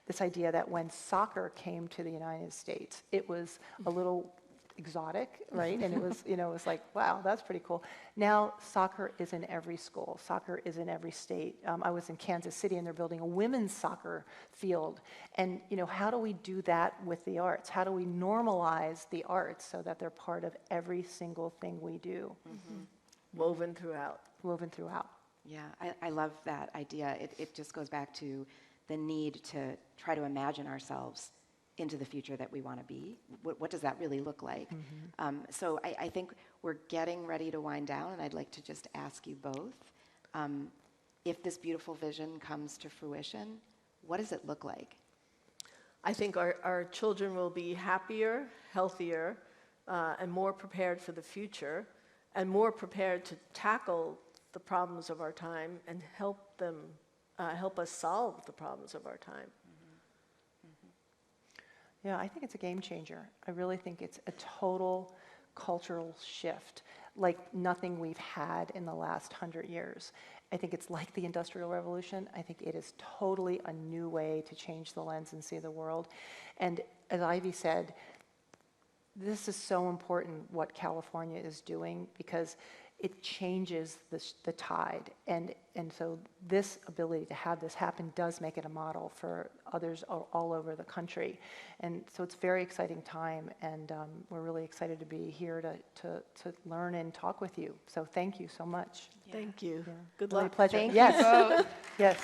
Speaker 5: this idea that when soccer came to the United States, it was a little exotic, right? And it was, it was like, wow, that's pretty cool. Now soccer is in every school. Soccer is in every state. I was in Kansas City, and they're building a women's soccer field. And, how do we do that with the arts? How do we normalize the arts so that they're part of every single thing we do?
Speaker 4: Woven throughout.
Speaker 3: Yeah, I love that idea. It just goes back to the need to try to imagine ourselves into the future that we want to be. What does that really look like? So I think we're getting ready to wind down, and I'd like to just ask you both, if this beautiful vision comes to fruition, what does it look like?
Speaker 4: I think our children will be happier, healthier, and more prepared for the future, and more prepared to tackle the problems of our time and help us solve the problems of our time.
Speaker 5: Yeah, I think it's a game changer. I really think it's a total cultural shift, like nothing we've had in the last 100 years. I think it's like the Industrial Revolution. I think it is totally a new way to change the lens and see the world. And as Ivy said, this is so important what California is doing, because it changes the tide. And so this ability to have this happen does make it a model for others all over the country. And so it's a very exciting time, and we're really excited to be here to learn and talk with you. So thank you so much.
Speaker 4: Yeah. Thank you. Yeah. Good
Speaker 5: Really
Speaker 4: luck.
Speaker 5: a pleasure.
Speaker 3: Thank
Speaker 5: yes.
Speaker 3: you both.
Speaker 5: Yes.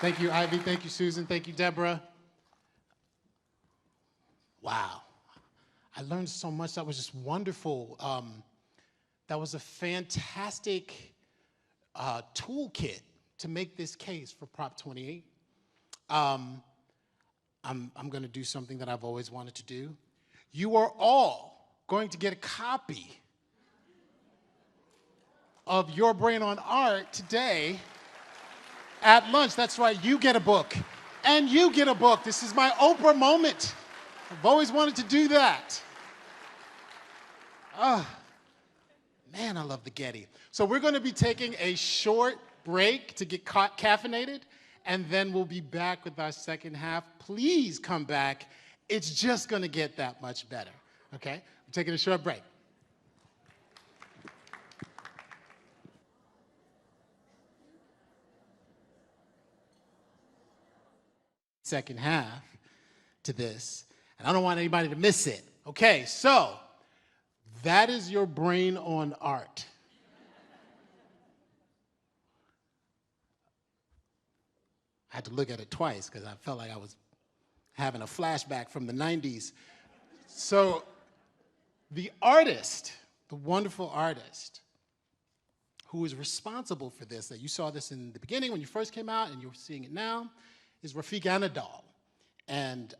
Speaker 1: Thank you, Ivy. Thank you, Susan. Thank you, Deborah. Wow. I learned so much. That was just wonderful. That was a fantastic toolkit to make this case for Prop 28. I'm going to do something that I've always wanted to do. You are all going to get a copy of Your Brain on Art today at lunch. That's right, you get a book, and you get a book. This is my Oprah moment. I've always wanted to do that. Oh, man, I love the Getty. So we're going to be taking a short break to get caffeinated, and then we'll be back with our second half. Please come back. It's just going to get that much better, okay? We're taking a short break. Second half to this, and I don't want anybody to miss it. Okay, so that is Your Brain on Art. I had to look at it twice because I felt like I was having a flashback from the 90s. So the artist, the wonderful artist who is responsible for this, that you saw this in the beginning when you first came out and you're seeing it now, is Rafiq Anadol. And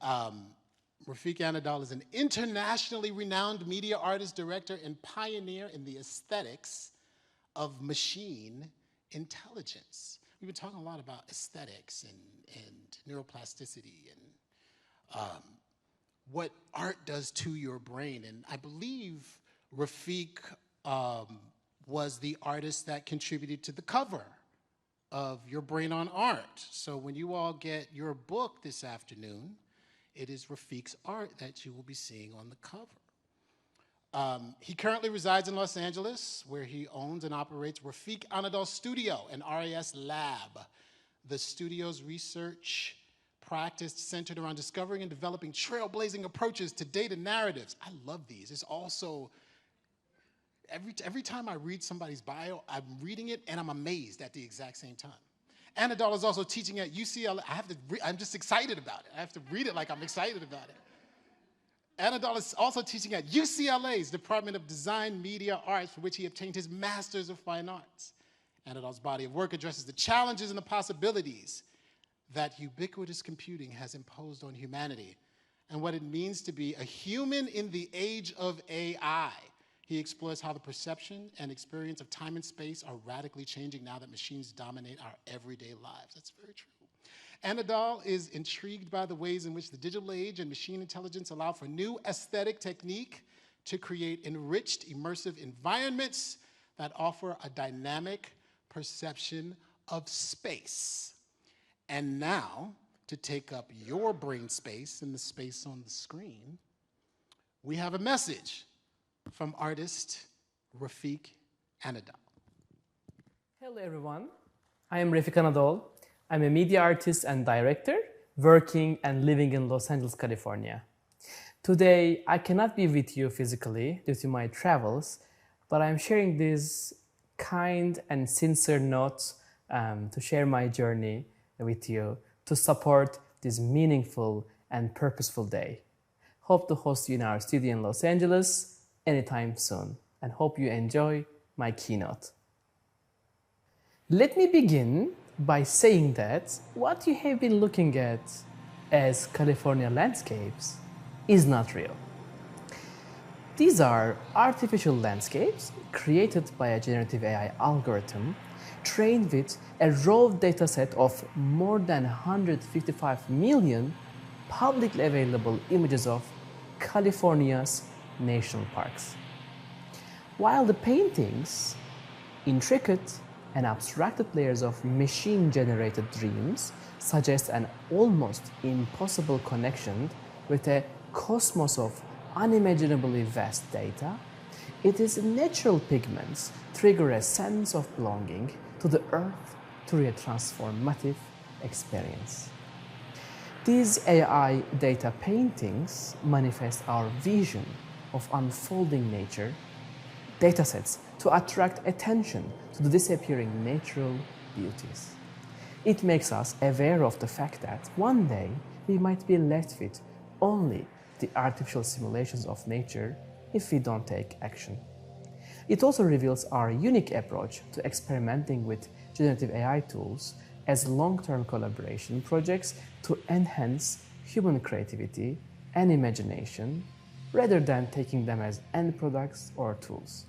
Speaker 1: Rafiq Anadol is an internationally renowned media artist, director, and pioneer in the aesthetics of machine intelligence. We've been talking a lot about aesthetics and neuroplasticity and what art does to your brain. And I believe Rafiq was the artist that contributed to the cover of Your Brain on Art. So when you all get your book this afternoon, it is Rafiq's art that you will be seeing on the cover. He currently resides in Los Angeles, where he owns and operates Rafiq Anadol Studio and RAS Lab. The studio's research practice centered around discovering and developing trailblazing approaches to data narratives. I love these. It's also, every time I read somebody's bio, I'm reading it and I'm amazed at the exact same time. Anadol is also teaching at UCLA. I'm just excited about it. I have to read it like I'm excited about it. Anadol is also teaching at UCLA's Department of Design, Media, Arts, for which he obtained his Master's of Fine Arts. Anadol's body of work addresses the challenges and the possibilities that ubiquitous computing has imposed on humanity and what it means to be a human in the age of AI. He explores how the perception and experience of time and space are radically changing now that machines dominate our everyday lives. That's very true. Anadol is intrigued by the ways in which the digital age and machine intelligence allow for new aesthetic technique to create enriched, immersive environments that offer a dynamic perception of space. And now, to take up your brain space and the space on the screen, we have a message from artist Rafiq Anadol.
Speaker 6: Hello everyone, I am Rafiq Anadol. I'm a media artist and director working and living in Los Angeles, California. Today, I cannot be with you physically due to my travels, but I'm sharing these kind and sincere notes to share my journey with you to support this meaningful and purposeful day. Hope to host you in our studio in Los Angeles anytime soon, and hope you enjoy my keynote. Let me begin by saying that what you have been looking at as California landscapes is not real. These are artificial landscapes created by a generative AI algorithm trained with a raw dataset of more than 155 million publicly available images of California's national parks. While the paintings, intricate and abstracted layers of machine-generated dreams, suggest an almost impossible connection with a cosmos of unimaginably vast data, it is natural pigments trigger a sense of belonging to the earth through a transformative experience. These AI data paintings manifest our vision of unfolding nature, datasets to attract attention to the disappearing natural beauties. It makes us aware of the fact that one day we might be left with only the artificial simulations of nature if we don't take action. It also reveals our unique approach to experimenting with generative AI tools as long-term collaboration projects to enhance human creativity and imagination rather than taking them as end products or tools.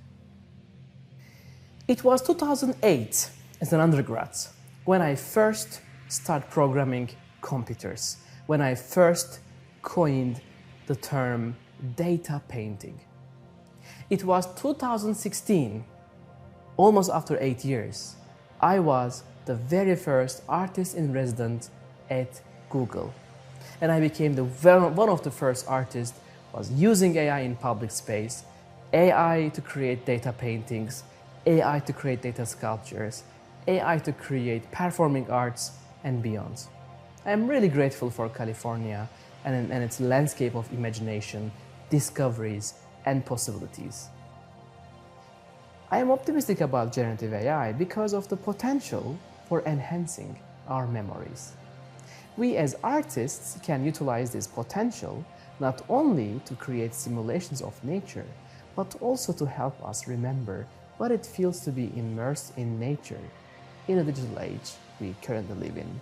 Speaker 6: It was 2008 as an undergrad when I first started programming computers, when I first coined the term data painting. It was 2016, almost after 8 years, I was the very first artist in residence at Google. And I became one of the first artists was using AI in public space, AI to create data paintings, AI to create data sculptures, AI to create performing arts and beyond. I'm really grateful for California and its landscape of imagination, discoveries, and possibilities. I am optimistic about generative AI because of the potential for enhancing our memories. We as artists can utilize this potential not only to create simulations of nature, but also to help us remember what it feels to be immersed in nature in the digital age we currently live in.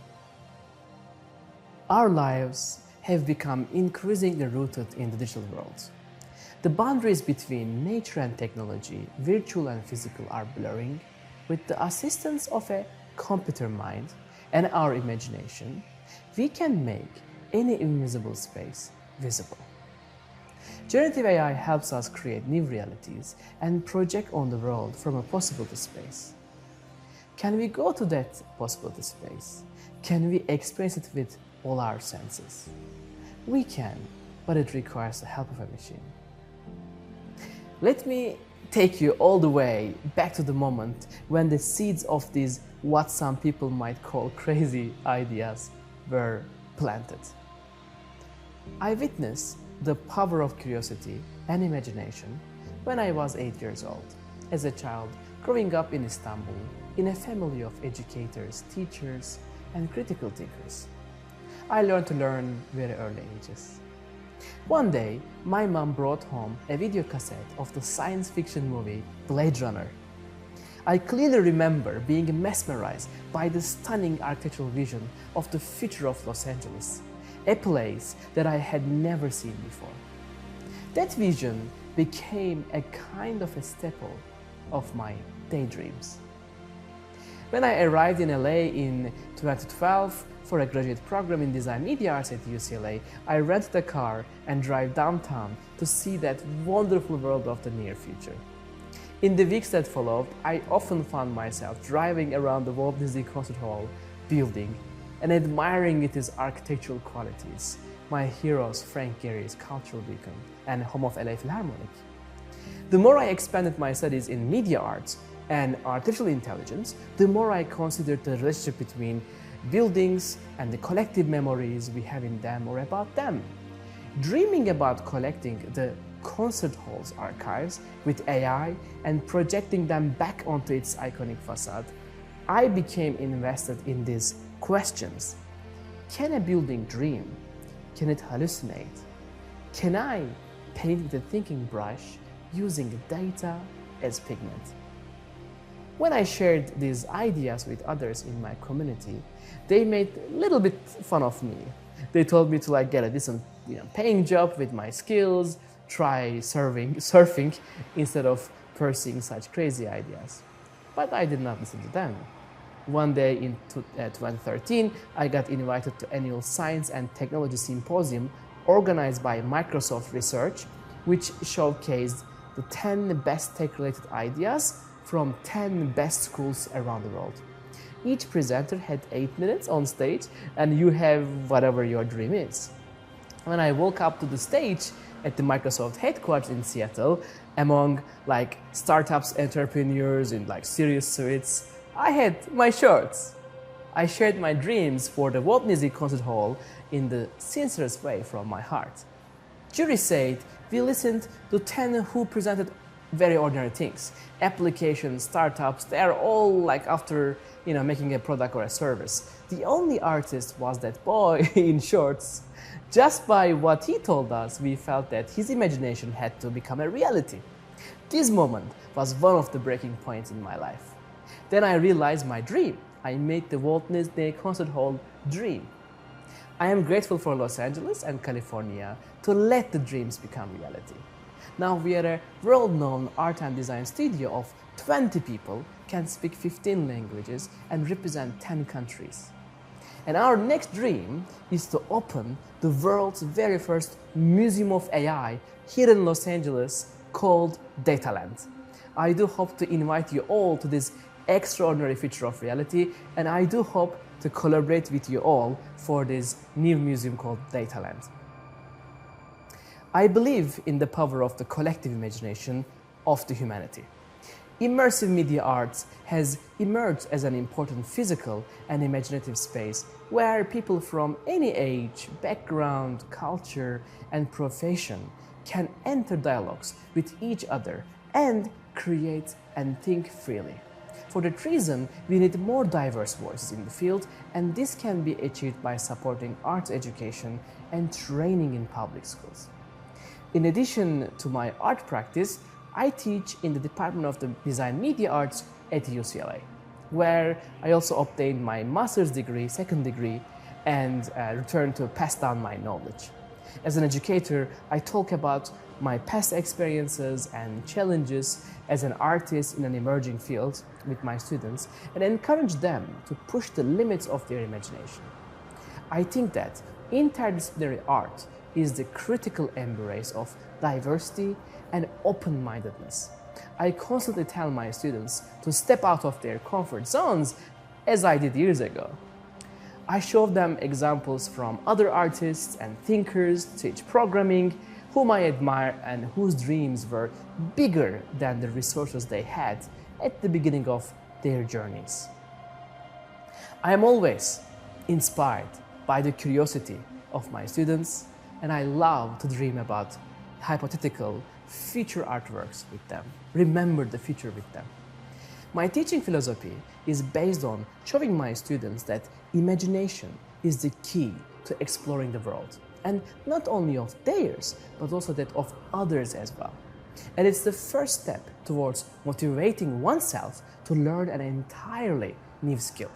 Speaker 6: Our lives have become increasingly rooted in the digital world. The boundaries between nature and technology, virtual and physical, are blurring. With the assistance of a computer mind and our imagination, we can make any invisible space visible. Generative AI helps us create new realities and project on the world from a possibility space. Can we go to that possibility space? Can we experience it with all our senses? We can, but it requires the help of a machine. Let me take you all the way back to the moment when the seeds of these what some people might call crazy ideas were planted. I witnessed the power of curiosity and imagination when I was 8 years old, as a child growing up in Istanbul in a family of educators, teachers, and critical thinkers. I learned to learn very early ages. One day, my mom brought home a video cassette of the science fiction movie Blade Runner. I clearly remember being mesmerized by the stunning architectural vision of the future of Los Angeles, a place that I had never seen before. That vision became a kind of a staple of my daydreams. When I arrived in LA in 2012 for a graduate program in design media arts at UCLA, I rented a car and drove downtown to see that wonderful world of the near future. In the weeks that followed, I often found myself driving around the Walt Disney Concert Hall building and admiring its architectural qualities, my heroes Frank Gehry's cultural beacon and home of LA Philharmonic. The more I expanded my studies in media arts and artificial intelligence, the more I considered the relationship between buildings and the collective memories we have in them or about them. Dreaming about collecting the concert hall's archives with AI and projecting them back onto its iconic facade, I became invested in these questions. Can a building dream? Can it hallucinate? Can I paint with a thinking brush using data as pigment? When I shared these ideas with others in my community, they made a little bit fun of me. They told me to get a decent paying job with my skills, try surfing instead of pursuing such crazy ideas. But I did not listen to them. One day in 2013, I got invited to annual Science and Technology Symposium organized by Microsoft Research, which showcased the 10 best tech-related ideas from 10 best schools around the world. Each presenter had 8 minutes on stage, and you have whatever your dream is. When I woke up to the stage at the Microsoft headquarters in Seattle, among startups, entrepreneurs in serious suites, I had my shorts. I shared my dreams for the Walt Disney Concert Hall in the sincerest way from my heart. Jury said we listened to 10 who presented very ordinary things. Applications, startups, they are all after making a product or a service. The only artist was that boy in shorts. Just by what he told us, we felt that his imagination had to become a reality. This moment was one of the breaking points in my life. Then I realized my dream. I made the Walt Disney Concert Hall dream. I am grateful for Los Angeles and California to let the dreams become reality. Now we are a world-known art and design studio of 20 people, can speak 15 languages and represent 10 countries. And our next dream is to open the world's very first Museum of AI here in Los Angeles called Dataland. I do hope to invite you all to this extraordinary feature of reality, and I do hope to collaborate with you all for this new museum called Dataland. I believe in the power of the collective imagination of the humanity. Immersive media arts has emerged as an important physical and imaginative space where people from any age, background, culture, and profession can enter dialogues with each other and create and think freely. For that reason, we need more diverse voices in the field, and this can be achieved by supporting arts education and training in public schools. In addition to my art practice, I teach in the Department of the Design Media Arts at UCLA, where I also obtained my master's degree, second degree, and returned to pass down my knowledge. As an educator, I talk about my past experiences and challenges as an artist in an emerging field with my students and encourage them to push the limits of their imagination. I think that interdisciplinary art is the critical embrace of diversity and open-mindedness. I constantly tell my students to step out of their comfort zones, as I did years ago. I show them examples from other artists and thinkers, teach programming, whom I admire and whose dreams were bigger than the resources they had at the beginning of their journeys. I am always inspired by the curiosity of my students, and I love to dream about hypothetical future artworks with them. Remember the future with them. My teaching philosophy is based on showing my students that imagination is the key to exploring the world, and not only of theirs, but also that of others as well. And it's the first step towards motivating oneself to learn an entirely new skill.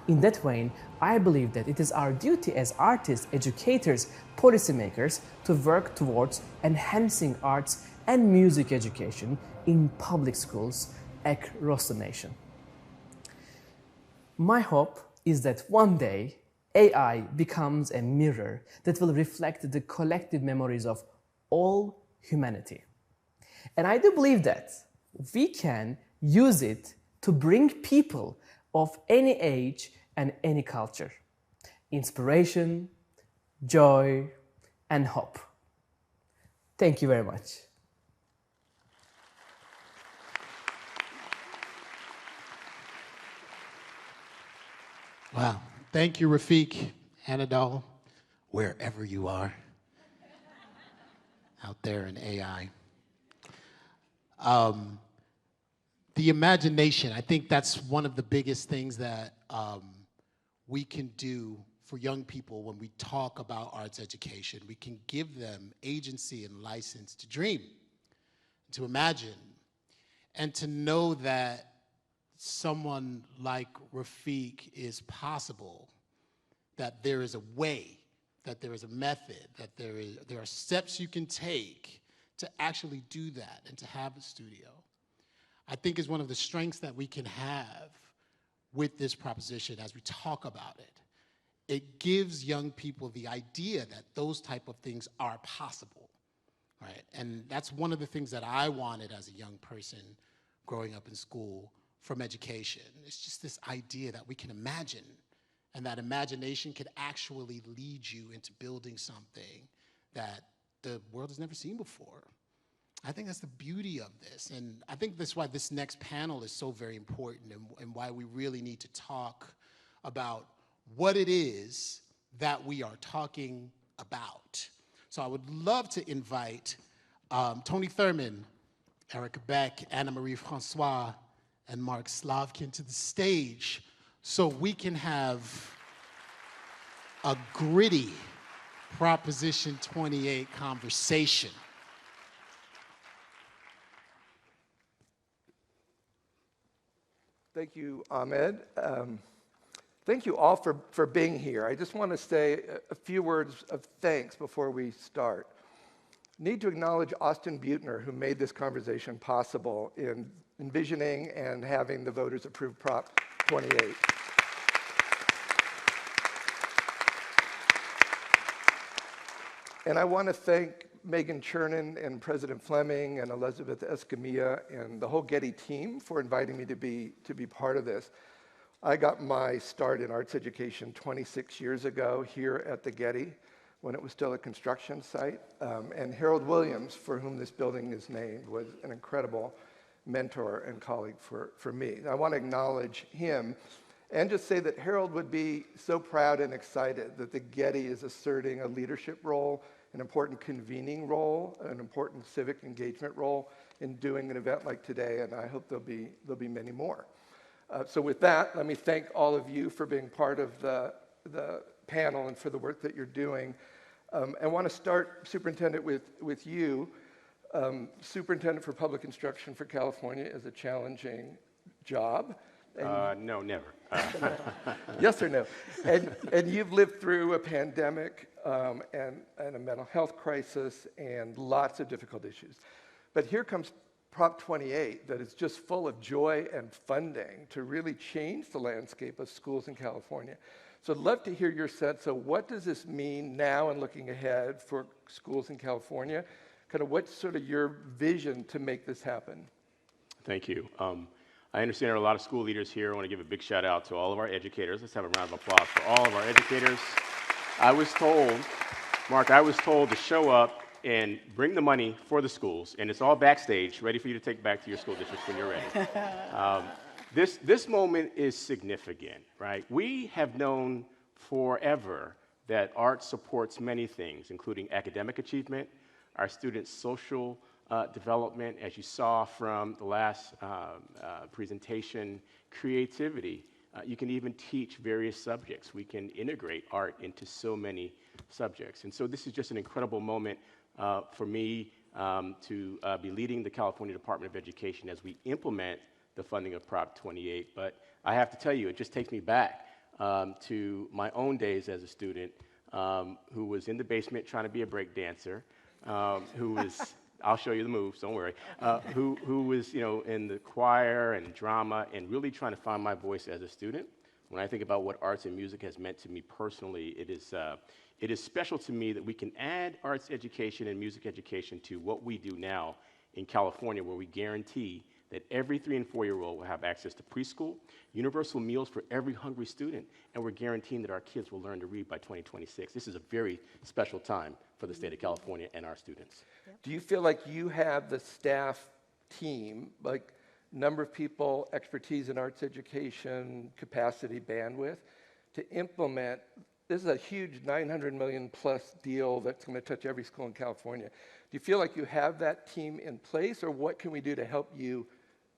Speaker 6: In that way, I believe that it is our duty as artists, educators, policymakers to work towards enhancing arts and music education in public schools across the nation. My hope is that one day AI becomes a mirror that will reflect the collective memories of all humanity. And I do believe that we can use it to bring people of any age and any culture inspiration, joy, and hope. Thank you very much.
Speaker 1: Wow. Thank you, Rafiq, Anadol, wherever you are out there in AI. The imagination, I think that's one of the biggest things that we can do for young people when we talk about arts education. We can give them agency and license to dream, to imagine, and to know that someone like Rafiq is possible, that there is a way, that there is a method, that there are steps you can take to actually do that and to have a studio, I think is one of the strengths that we can have with this proposition as we talk about it. It gives young people the idea that those type of things are possible, right? And that's one of the things that I wanted as a young person growing up in school from education. It's just this idea that we can imagine, and that imagination can actually lead you into building something that the world has never seen before. I think that's the beauty of this, and I think that's why this next panel is so very important, and why we really need to talk about what it is that we are talking about. So I would love to invite Tony Thurman, Erica Beck, Anna Marie Francois, and Mark Slavkin to the stage so we can have a gritty Proposition 28 conversation.
Speaker 7: Thank you, Ahmed. Thank you all for being here. I just want to say a few words of thanks before we start. Need to acknowledge Austin Butner, who made this conversation possible in envisioning and having the voters approve Prop 28. And I want to thank Megan Chernin and President Fleming and Elizabeth Escamilla and the whole Getty team for inviting me to be part of this. I got my start in arts education 26 years ago here at the Getty when it was still a construction site. And Harold Williams, for whom this building is named, was an incredible mentor and colleague for me. I want to acknowledge him and just say that Harold would be so proud and excited that the Getty is asserting a leadership role, an important convening role, an important civic engagement role in doing an event like today, and I hope there'll be many more. So with that, let me thank all of you for being part of the panel and for the work that you're doing. I want to start, Superintendent, with you. Superintendent for Public Instruction for California is a challenging job.
Speaker 8: No, never.
Speaker 7: Yes or no? And you've lived through a pandemic and a mental health crisis and lots of difficult issues. But here comes Prop 28 that is just full of joy and funding to really change the landscape of schools in California. So I'd love to hear your sense of what does this mean now and looking ahead for schools in California? Kind of what's sort of your vision to make this happen?
Speaker 8: Thank you. I understand there are a lot of school leaders here. I want to give a big shout out to all of our educators. Let's have a round of applause for all of our educators. I was told, Mark, to show up and bring the money for the schools, and it's all backstage, ready for you to take back to your school districts when you're ready. This moment is significant, right? We have known forever that art supports many things, including academic achievement, our students' social development, as you saw from the last presentation, creativity. You can even teach various subjects. We can integrate art into so many subjects. And so this is just an incredible moment for me to be leading the California Department of Education as we implement the funding of Prop 28. But I have to tell you, it just takes me back to my own days as a student who was in the basement trying to be a break dancer, who was, I'll show you the moves, don't worry, who was, in the choir and drama and really trying to find my voice as a student. When I think about what arts and music has meant to me personally, it is special to me that we can add arts education and music education to what we do now in California, where we guarantee that every 3- and 4-year-old will have access to preschool, universal meals for every hungry student, and we're guaranteeing that our kids will learn to read by 2026. This is a very special time for the state of California and our students.
Speaker 7: Do you feel like you have the staff team, like number of people, expertise in arts education, capacity, bandwidth, to implement? This is a huge $900 million plus deal that's going to touch every school in California. Do you feel like you have that team in place, or what can we do to help you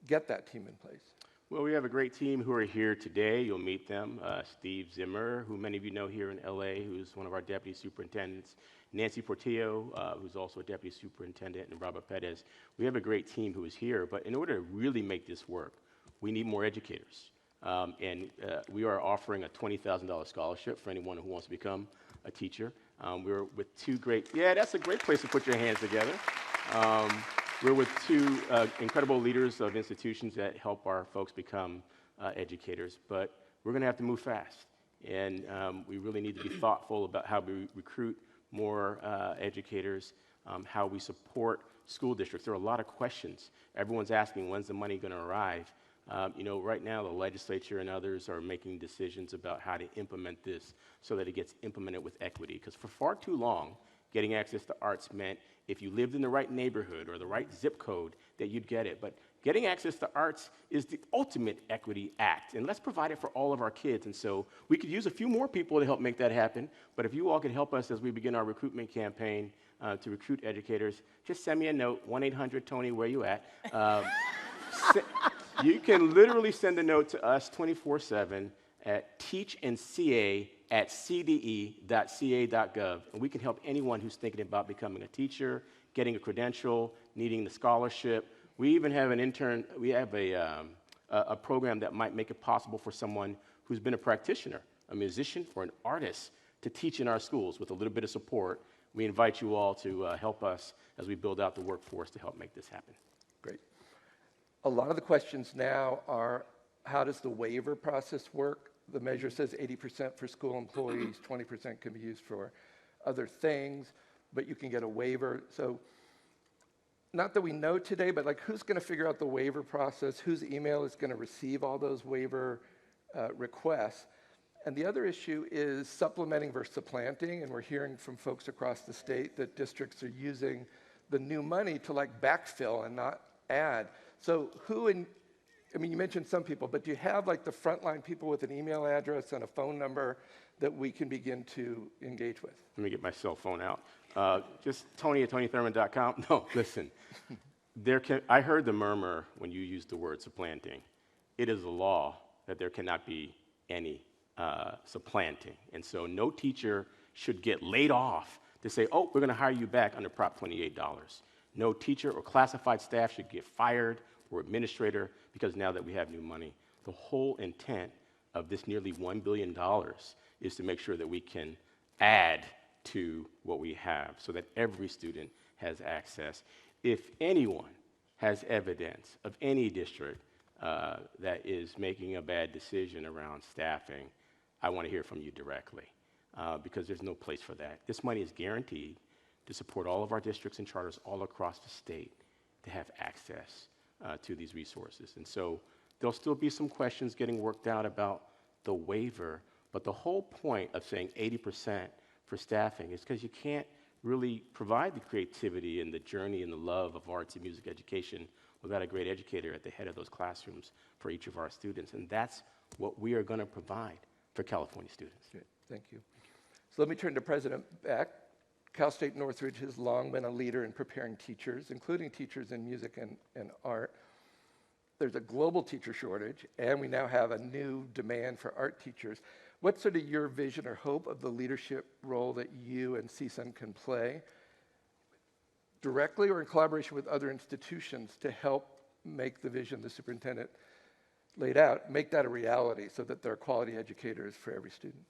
Speaker 7: get that team in place?
Speaker 8: Well, we have a great team who are here today. You'll meet them. Steve Zimmer, who many of you know here in LA, who's one of our deputy superintendents. Nancy Portillo, who's also a deputy superintendent, and Robert Perez. We have a great team who is here, but in order to really make this work, we need more educators. We are offering a $20,000 scholarship for anyone who wants to become a teacher. We're with two great, yeah, that's a great place to put your hands together. We're with two incredible leaders of institutions that help our folks become educators, but we're going to have to move fast. And we really need to be thoughtful about how we recruit more educators, how we support school districts. There are a lot of questions. Everyone's asking, when's the money going to arrive? Right now, the legislature and others are making decisions about how to implement this so that it gets implemented with equity. Because for far too long, getting access to arts meant if you lived in the right neighborhood or the right zip code, that you'd get it. But getting access to arts is the ultimate equity act, and let's provide it for all of our kids. And so we could use a few more people to help make that happen, but if you all could help us as we begin our recruitment campaign to recruit educators, just send me a note, 1-800-TONY, where you at? You can literally send a note to us 24/7 at teachandca@cde.ca.gov, and we can help anyone who's thinking about becoming a teacher, getting a credential, needing the scholarship. We even have an intern. We have a program that might make it possible for someone who's been a practitioner, a musician, or an artist to teach in our schools with a little bit of support. We invite you all to help us as we build out the workforce to help make this happen.
Speaker 7: Great. A lot of the questions now are, how does the waiver process work? The measure says 80% for school employees, 20% can be used for other things, but you can get a waiver. So not that we know today, but like who's going to figure out the waiver process? Whose email is going to receive all those waiver requests? And the other issue is supplementing versus supplanting, and we're hearing from folks across the state that districts are using the new money to like backfill and not add. So you mentioned some people, but do you have like the frontline people with an email address and a phone number that we can begin to engage with?
Speaker 8: Let me get my cell phone out. Just Tony@TonyThurman.com. No, listen. I heard the murmur when you used the word supplanting. It is a law that there cannot be any supplanting. And so no teacher should get laid off to say, oh, we're going to hire you back under Prop $28. No teacher or classified staff should get fired or administrator because now that we have new money. The whole intent of this nearly $1 billion is to make sure that we can add to what we have so that every student has access. If anyone has evidence of any district that is making a bad decision around staffing, I want to hear from you directly because there's no place for that. This money is guaranteed to support all of our districts and charters all across the state to have access to these resources. And so there'll still be some questions getting worked out about the waiver, but the whole point of saying 80% for staffing is because you can't really provide the creativity and the journey and the love of arts and music education without a great educator at the head of those classrooms for each of our students. And that's what we are going to provide for California students.
Speaker 7: Great. Thank you. So let me turn to President Beck. Cal State Northridge has long been a leader in preparing teachers, including teachers in music and art. There's a global teacher shortage, and we now have a new demand for art teachers. What's sort of your vision or hope of the leadership role that you and CSUN can play, directly or in collaboration with other institutions, to help make the vision the superintendent laid out, make that a reality so that there are quality educators for every student?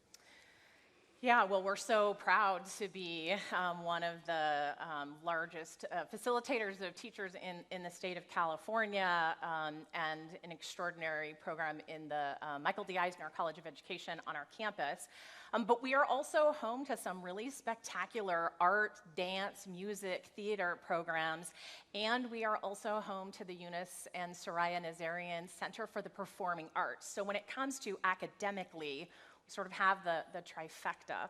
Speaker 9: Yeah, well, we're so proud to be one of the largest facilitators of teachers in the state of California and an extraordinary program in the Michael D. Eisner College of Education on our campus. But we are also home to some really spectacular art, dance, music, theater programs, and we are also home to the Eunice and Soraya Nazarian Center for the Performing Arts. So when it comes to academically, we sort of have the trifecta.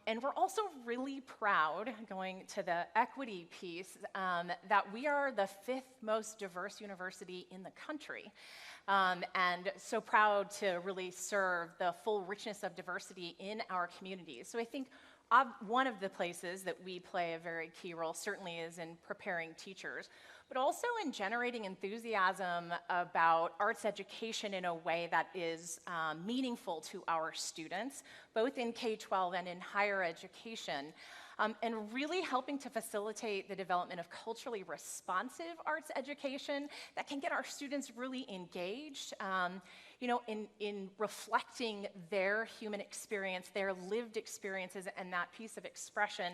Speaker 9: And we're also really proud, going to the equity piece, that we are the 5th most diverse university in the country. And so proud to really serve the full richness of diversity in our communities. So I think one of the places that we play a very key role certainly is in preparing teachers, but also in generating enthusiasm about arts education in a way that is meaningful to our students, both in K-12 and in higher education. and really helping to facilitate the development of culturally responsive arts education that can get our students really engaged, you know, in reflecting their human experience, their lived experiences, and that piece of expression.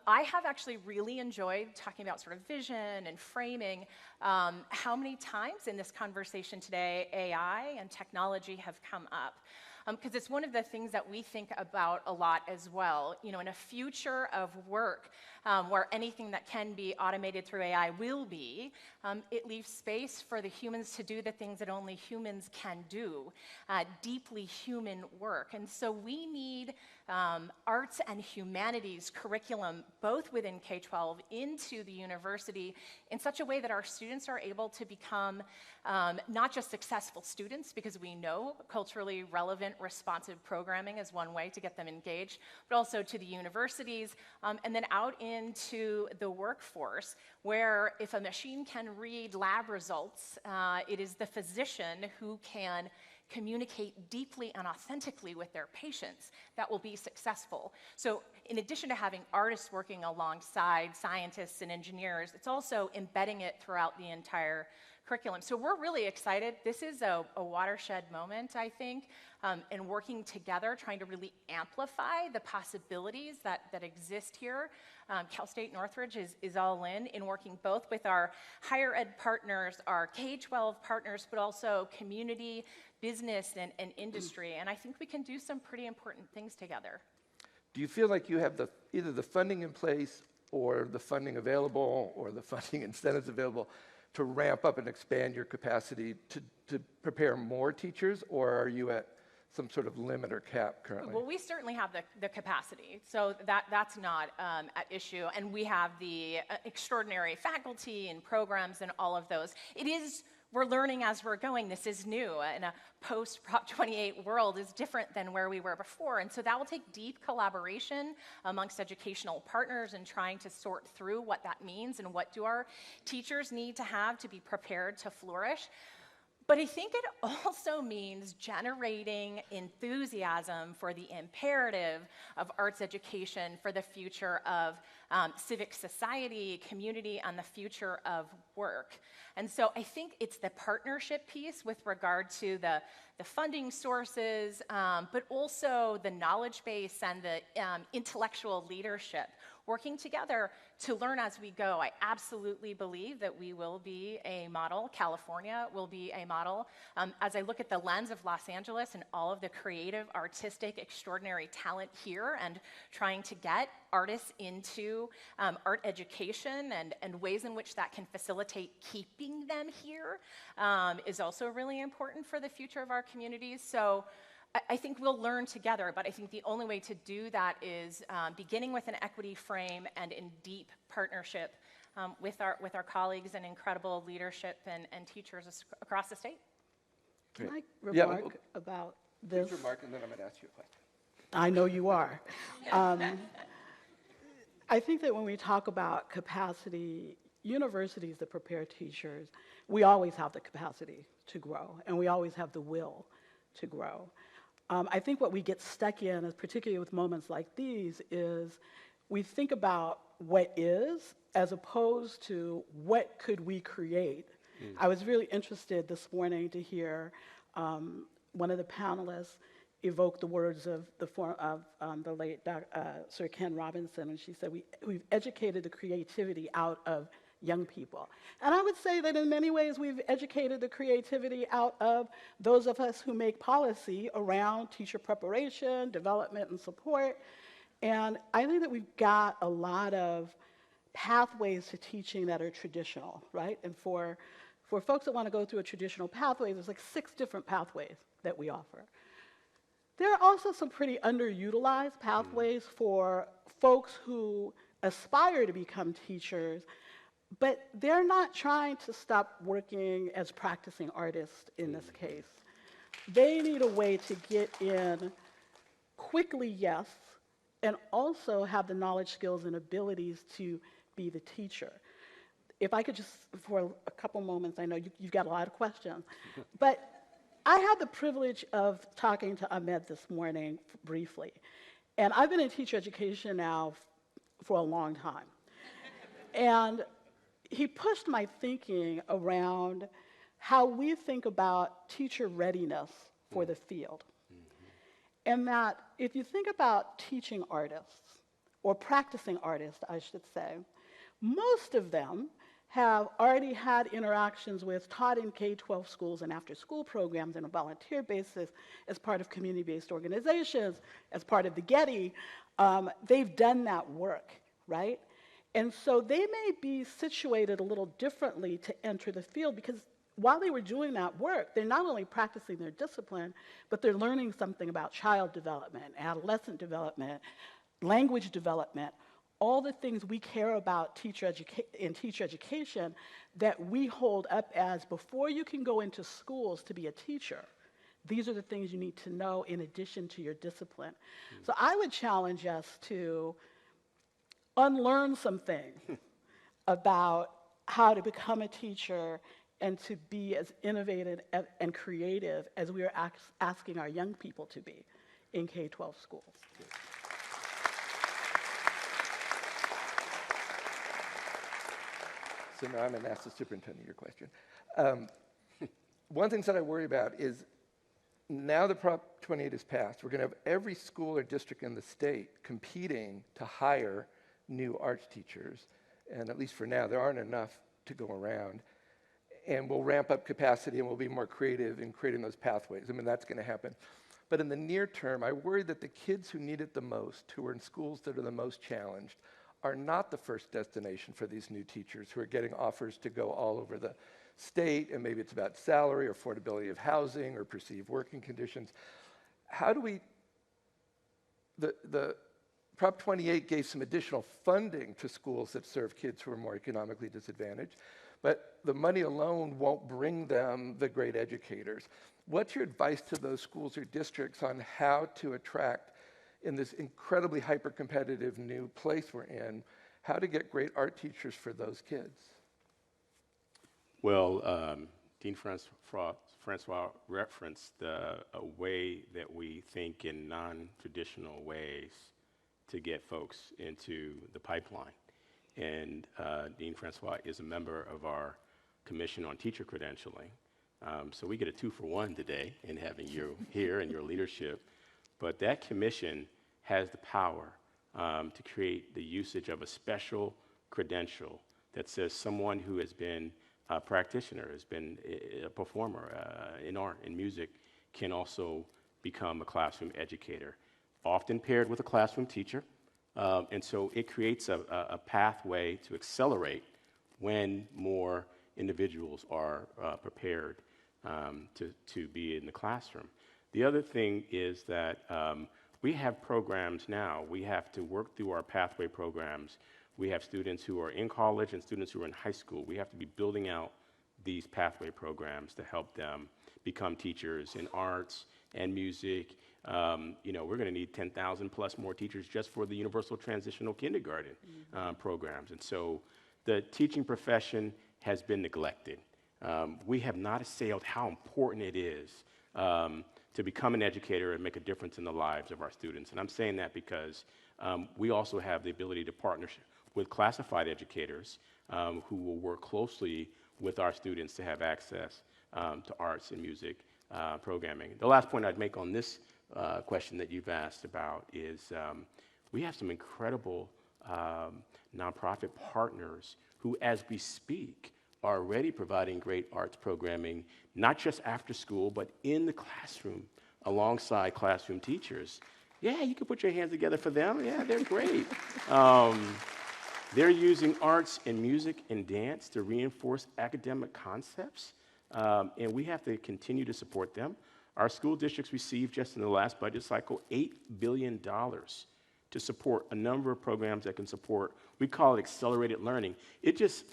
Speaker 9: I have actually really enjoyed talking about sort of vision and framing, how many times in this conversation today AI and technology have come up. Because it's one of the things that we think about a lot as well. You know, in a future of work where anything that can be automated through AI will be, it leaves space for the humans to do the things that only humans can do, deeply human work. And so we need arts and humanities curriculum, both within K-12 into the university, in such a way that our students are able to become not just successful students, because we know culturally relevant, responsive programming is one way to get them engaged, but also to the universities, and then out into the workforce, where if a machine can read lab results, it is the physician who can communicate deeply and authentically with their patients that will be successful. So in addition to having artists working alongside scientists and engineers, it's also embedding it throughout the entire curriculum. So we're really excited. This is a watershed moment, I think, and working together, trying to really amplify the possibilities that exist here. Cal State Northridge is all in working both with our higher ed partners, our K-12 partners, but also community, business, and industry. And I think we can do some pretty important things together.
Speaker 7: Do you feel like you have either the funding in place or the funding available or the funding incentives available to ramp up and expand your capacity to prepare more teachers, or are you at some sort of limit or cap currently?
Speaker 9: Well, we certainly have the capacity, so that's not at issue, and we have the extraordinary faculty and programs and all of those. We're learning as we're going. This is new, and a post-Prop 28 world is different than where we were before, and so that will take deep collaboration amongst educational partners and trying to sort through what that means and what do our teachers need to have to be prepared to flourish. But I think it also means generating enthusiasm for the imperative of arts education for the future of civic society, community, and the future of work. And so I think it's the partnership piece with regard to the funding sources, but also the knowledge base and the intellectual leadership, working together to learn as we go. I absolutely believe that we will be a model. California will be a model. As I look at the lens of Los Angeles and all of the creative, artistic, extraordinary talent here, and trying to get artists into art education and ways in which that can facilitate keeping them here is also really important for the future of our communities. So I think we'll learn together, but I think the only way to do that is beginning with an equity frame and in deep partnership with our colleagues and incredible leadership and teachers across the state.
Speaker 10: Can I remark about this?
Speaker 7: Please remark, and then I'm going to ask you a question.
Speaker 10: I know you are. I think that when we talk about capacity, universities that prepare teachers, we always have the capacity to grow, and we always have the will to grow. I think what we get stuck in, particularly with moments like these, is we think about what is as opposed to what could we create. I was really interested this morning to hear one of the panelists evoke the words of the late Sir Ken Robinson, and she said, we've educated the creativity out of young people. And I would say that in many ways we've educated the creativity out of those of us who make policy around teacher preparation, development, and support. And I think that we've got a lot of pathways to teaching that are traditional, right? And for folks that want to go through a traditional pathway, there's like 6 different pathways that we offer. There are also some pretty underutilized pathways for folks who aspire to become teachers, but they're not trying to stop working as practicing artists in this case. They need a way to get in quickly, yes, and also have the knowledge, skills, and abilities to be the teacher. If I could just, for a couple moments, I know you've got a lot of questions, but I had the privilege of talking to Ahmed this morning briefly. And I've been in teacher education now for a long time. And he pushed my thinking around how we think about teacher readiness for the field. And that if you think about teaching artists, or practicing artists, I should say, most of them have already had interactions with, taught in K-12 schools and after-school programs on a volunteer basis, as part of community-based organizations, as part of the Getty. They've done that work, right? And so they may be situated a little differently to enter the field, because while they were doing that work, they're not only practicing their discipline, but they're learning something about child development, adolescent development, language development, all the things we care about in teacher education that we hold up as, before you can go into schools to be a teacher, these are the things you need to know in addition to your discipline. So I would challenge us to unlearn something about how to become a teacher and to be as innovative and creative as we are asking our young people to be in K-12 schools.
Speaker 7: So now I'm going to ask the superintendent your question. One thing that I worry about is, now that Prop 28 is passed, we're going to have every school or district in the state competing to hire new arts teachers. And at least for now, there aren't enough to go around. And we'll ramp up capacity and we'll be more creative in creating those pathways. I mean, that's going to happen. But in the near term, I worry that the kids who need it the most, who are in schools that are the most challenged, are not the first destination for these new teachers who are getting offers to go all over the state, and maybe it's about salary or affordability of housing or perceived working conditions. How do we, the Prop 28 gave some additional funding to schools that serve kids who are more economically disadvantaged, but the money alone won't bring them the great educators. What's your advice to those schools or districts on how to attract, in this incredibly hyper-competitive new place we're in, how to get great art teachers for those kids?
Speaker 8: Well, Dean Francois referenced a way that we think in non-traditional ways to get folks into the pipeline. And Dean Francois is a member of our Commission on Teacher Credentialing. So we get a 2-for-1 today in having you here and your leadership. But that commission has the power to create the usage of a special credential that says someone who has been a practitioner, has been a performer in art, in music, can also become a classroom educator, often paired with a classroom teacher. And so it creates a pathway to accelerate when more individuals are prepared to be in the classroom. The other thing is that we have programs now. We have to work through our pathway programs. We have students who are in college and students who are in high school. We have to be building out these pathway programs to help them become teachers in arts and music. You know, we're going to need 10,000 plus more teachers just for the universal transitional kindergarten programs. And so the teaching profession has been neglected. We have not assailed how important it is to become an educator and make a difference in the lives of our students. And I'm saying that because we also have the ability to partner with classified educators who will work closely with our students to have access to arts and music programming. The last point I'd make on this question that you've asked about is we have some incredible nonprofit partners who, as we speak, are already providing great arts programming, not just after school, but in the classroom, alongside classroom teachers. Yeah, you can put your hands together for them. Yeah, they're great. They're using arts and music and dance to reinforce academic concepts, and we have to continue to support them. Our school districts received, just in the last budget cycle, $8 billion to support a number of programs that can support, we call it accelerated learning.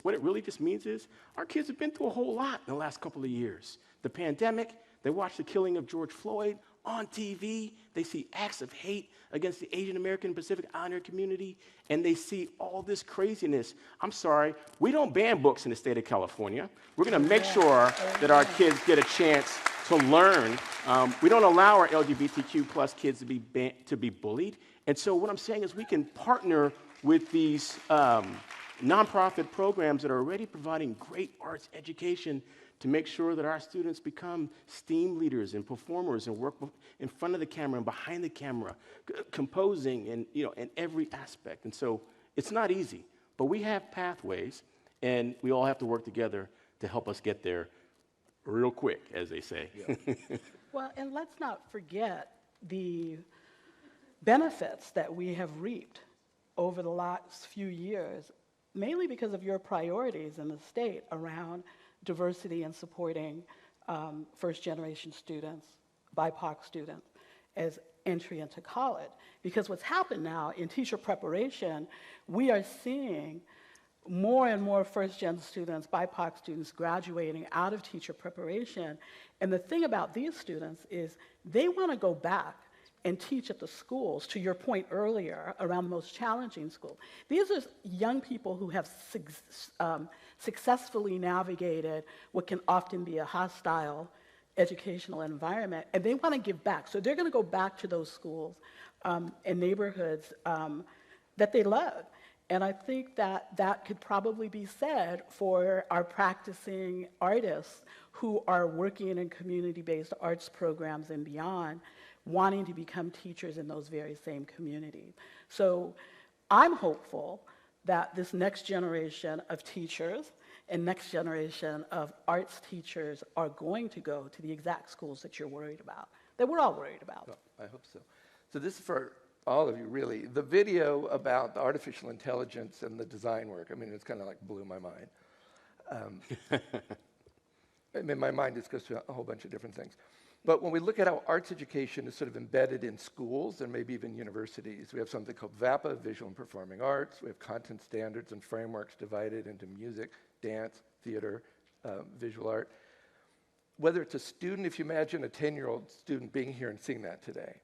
Speaker 8: What it really just means is our kids have been through a whole lot in the last couple of years. The pandemic, they watched the killing of George Floyd on TV, they see acts of hate against the Asian American Pacific Islander community, and they see all this craziness. I'm sorry, we don't ban books in the state of California. We're gonna make sure that our kids get a chance to learn. We don't allow our LGBTQ plus kids to be bullied. And so what I'm saying is we can partner with these nonprofit programs that are already providing great arts education to make sure that our students become STEAM leaders and performers and work in front of the camera and behind the camera, composing and, in every aspect. And so it's not easy, but we have pathways, and we all have to work together to help us get there real quick, as they say. Yeah.
Speaker 10: Well, and let's not forget the benefits that we have reaped over the last few years, mainly because of your priorities in the state around diversity and supporting first-generation students, BIPOC students, as entry into college. Because what's happened now in teacher preparation, we are seeing more and more first-gen students, BIPOC students, graduating out of teacher preparation. And the thing about these students is they want to go back and teach at the schools, to your point earlier, around the most challenging schools. These are young people who have successfully navigated what can often be a hostile educational environment, and they want to give back. So they're going to go back to those schools and neighborhoods that they love. And I think that that could probably be said for our practicing artists who are working in community-based arts programs and beyond, wanting to become teachers in those very same communities. So I'm hopeful that this next generation of teachers and next generation of arts teachers are going to go to the exact schools that you're worried about, that we're all worried about.
Speaker 7: Well, I hope so. So this is for all of you, really. The video about the artificial intelligence and the design work, I mean, it's kind of like blew my mind. I mean, my mind just goes to a whole bunch of different things. But when we look at how arts education is sort of embedded in schools and maybe even universities, we have something called VAPA, Visual and Performing Arts. We have content standards and frameworks divided into music, dance, theater, visual art. Whether it's a student, if you imagine a 10-year-old student being here and seeing that today,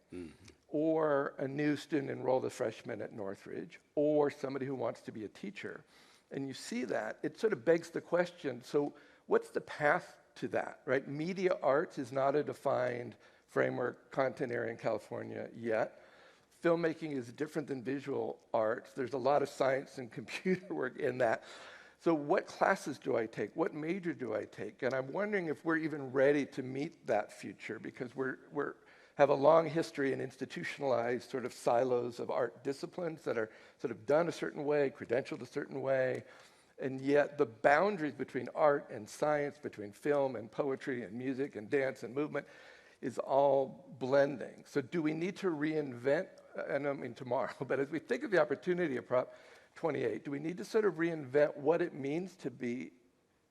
Speaker 7: or a new student enrolled a freshman at Northridge, or somebody who wants to be a teacher, and you see that, it sort of begs the question, so what's the path to that, right? Media arts is not a defined framework content area in California yet. Filmmaking is different than visual arts. There's a lot of science and computer work in that. So what classes do I take? What major do I take? And I'm wondering if we're even ready to meet that future, because we're have a long history in institutionalized sort of silos of art disciplines that are sort of done a certain way, credentialed a certain way. And yet the boundaries between art and science, between film and poetry and music and dance and movement is all blending. So do we need to reinvent, and I mean tomorrow, but as we think of the opportunity of Prop 28, do we need to sort of reinvent what it means to be,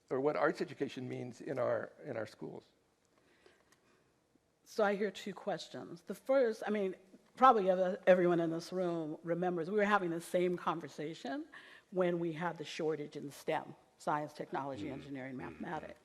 Speaker 7: or what arts education means in our schools?
Speaker 10: So I hear two questions. The first, I mean, probably everyone in this room remembers we were having the same conversation when we had the shortage in STEM, science, technology, engineering, mathematics.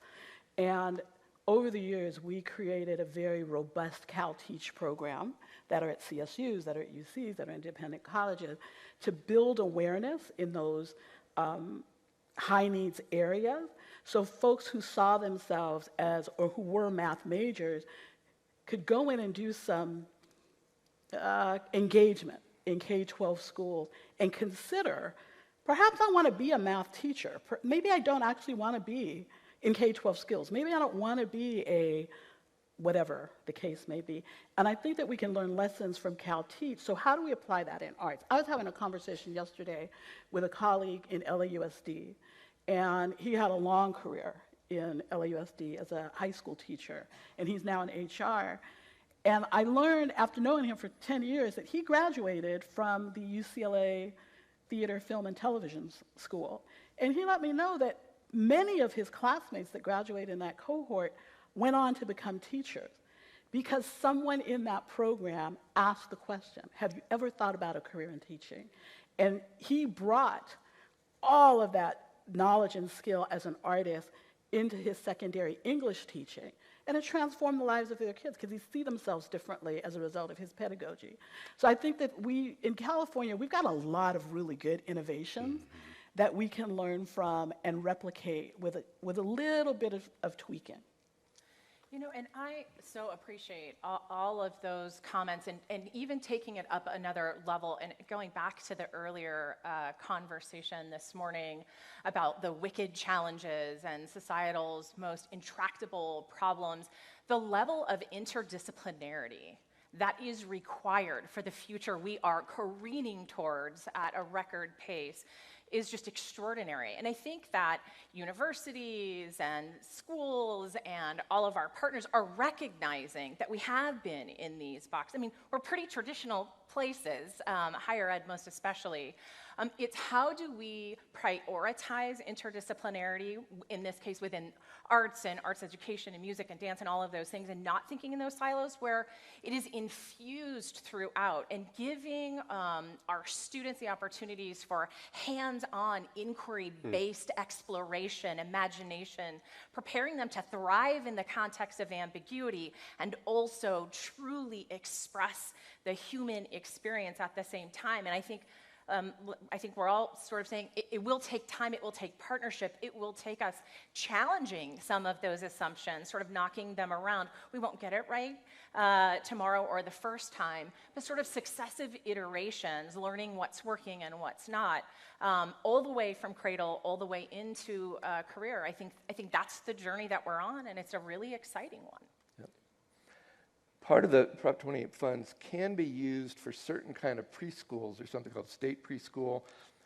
Speaker 10: And over the years, we created a very robust CalTeach program that are at CSUs, that are at UCs, that are independent colleges, to build awareness in those high needs areas. So folks who saw themselves as, or who were math majors, could go in and do some engagement in K-12 schools and consider, perhaps I want to be a math teacher. Maybe I don't actually want to be in K-12 skills. Maybe I don't want to be a whatever the case may be. And I think that we can learn lessons from CalTeach. So how do we apply that in arts? I was having a conversation yesterday with a colleague in LAUSD, and he had a long career in LAUSD as a high school teacher, and he's now in HR. And I learned, after knowing him for 10 years, that he graduated from the UCLA Theater, Film, and Television School. And he let me know that many of his classmates that graduated in that cohort went on to become teachers because someone in that program asked the question, have you ever thought about a career in teaching? And he brought all of that knowledge and skill as an artist into his secondary English teaching. And it transformed the lives of their kids because they see themselves differently as a result of his pedagogy. So I think that we, in California, we've got a lot of really good innovations that we can learn from and replicate with a little bit of tweaking.
Speaker 9: You know, and I so appreciate all of those comments and even taking it up another level and going back to the earlier conversation this morning about the wicked challenges and societal's most intractable problems, the level of interdisciplinarity that is required for the future we are careening towards at a record pace is just extraordinary. And I think that universities and schools and all of our partners are recognizing that we have been in these boxes. I mean, we're pretty traditional places, higher ed most especially. It's how do we prioritize interdisciplinarity, in this case within arts and arts education and music and dance and all of those things, and not thinking in those silos where it is infused throughout, and giving our students the opportunities for hands-on inquiry-based exploration, imagination, preparing them to thrive in the context of ambiguity and also truly express the human experience at the same time. And I think we're all sort of saying it will take time, it will take partnership, it will take us challenging some of those assumptions, sort of knocking them around. We won't get it right tomorrow or the first time, but sort of successive iterations, learning what's working and what's not, all the way from cradle, all the way into a career. I think that's the journey that we're on, and it's a really exciting one.
Speaker 7: Part of the Prop 28 funds can be used for certain kind of preschools. There's something called state preschool,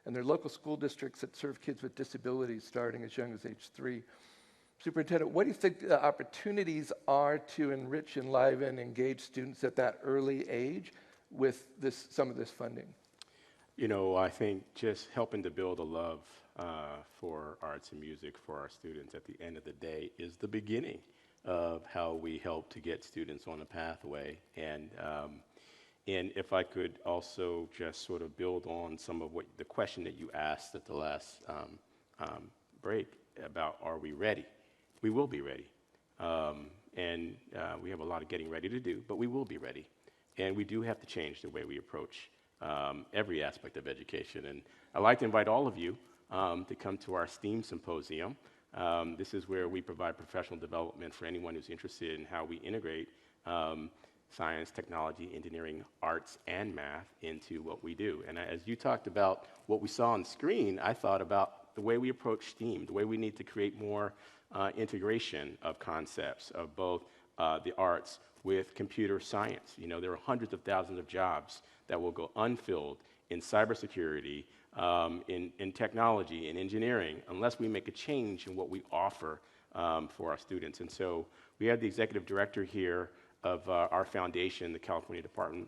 Speaker 7: and there are local school districts that serve kids with disabilities starting as young as age 3. Superintendent, what do you think the opportunities are to enrich, enliven, engage students at that early age with some of this funding?
Speaker 8: You know, I think just helping to build a love for arts and music for our students at the end of the day is the beginning of how we help to get students on a pathway. And if I could also just sort of build on some of what the question that you asked at the last break about, are we ready? We will be ready. We have a lot of getting ready to do, but we will be ready. And we do have to change the way we approach every aspect of education. And I'd like to invite all of you to come to our STEAM Symposium. This is where we provide professional development for anyone who's interested in how we integrate science, technology, engineering, arts, and math into what we do. And as you talked about what we saw on the screen, I thought about the way we approach STEAM, the way we need to create more integration of concepts of both the arts with computer science. You know, there are hundreds of thousands of jobs that will go unfilled in cybersecurity, in technology, in engineering, unless we make a change in what we offer for our students. And so we have the executive director here of our foundation, the California Department,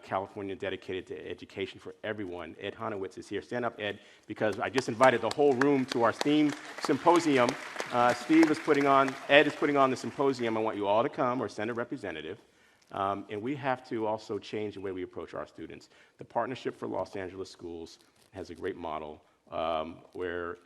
Speaker 8: California Dedicated to Education for Everyone. Ed Honowitz is here. Stand up, Ed, because I just invited the whole room to our STEAM Symposium. Ed is putting on the symposium. I want you all to come or send a representative. And we have to also change the way we approach our students. The Partnership for Los Angeles Schools has a great model where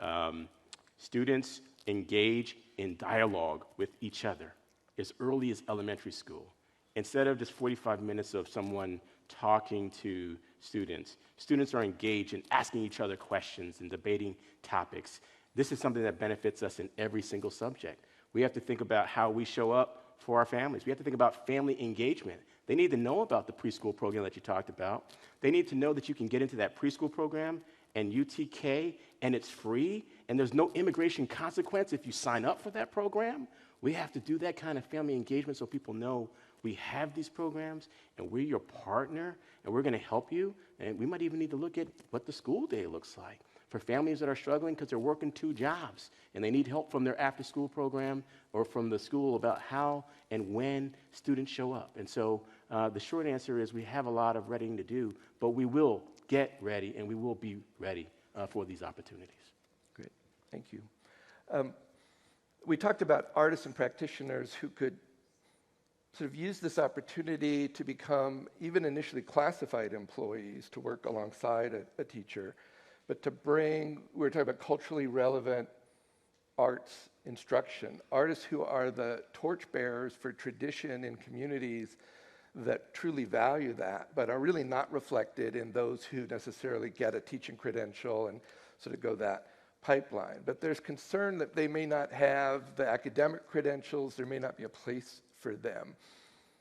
Speaker 8: students engage in dialogue with each other as early as elementary school. Instead of just 45 minutes of someone talking to students, students are engaged in asking each other questions and debating topics. This is something that benefits us in every single subject. We have to think about how we show up for our families. We have to think about family engagement. They need to know about the preschool program that you talked about. They need to know that you can get into that preschool program and UTK, and it's free, and there's no immigration consequence if you sign up for that program. We have to do that kind of family engagement so people know we have these programs, and we're your partner, and we're going to help you. And we might even need to look at what the school day looks like for families that are struggling because they're working 2 jobs, and they need help from their after-school program or from the school about how and when students show up. And so the short answer is we have a lot of readying to do, but we will get ready, and we will be ready for these opportunities.
Speaker 7: Great. Thank you. We talked about artists and practitioners who could sort of use this opportunity to become even initially classified employees to work alongside a teacher, but to bring, we're talking about culturally relevant arts instruction, artists who are the torchbearers for tradition in communities that truly value that, but are really not reflected in those who necessarily get a teaching credential and sort of go that. pipeline. But there's concern that they may not have the academic credentials, there may not be a place for them.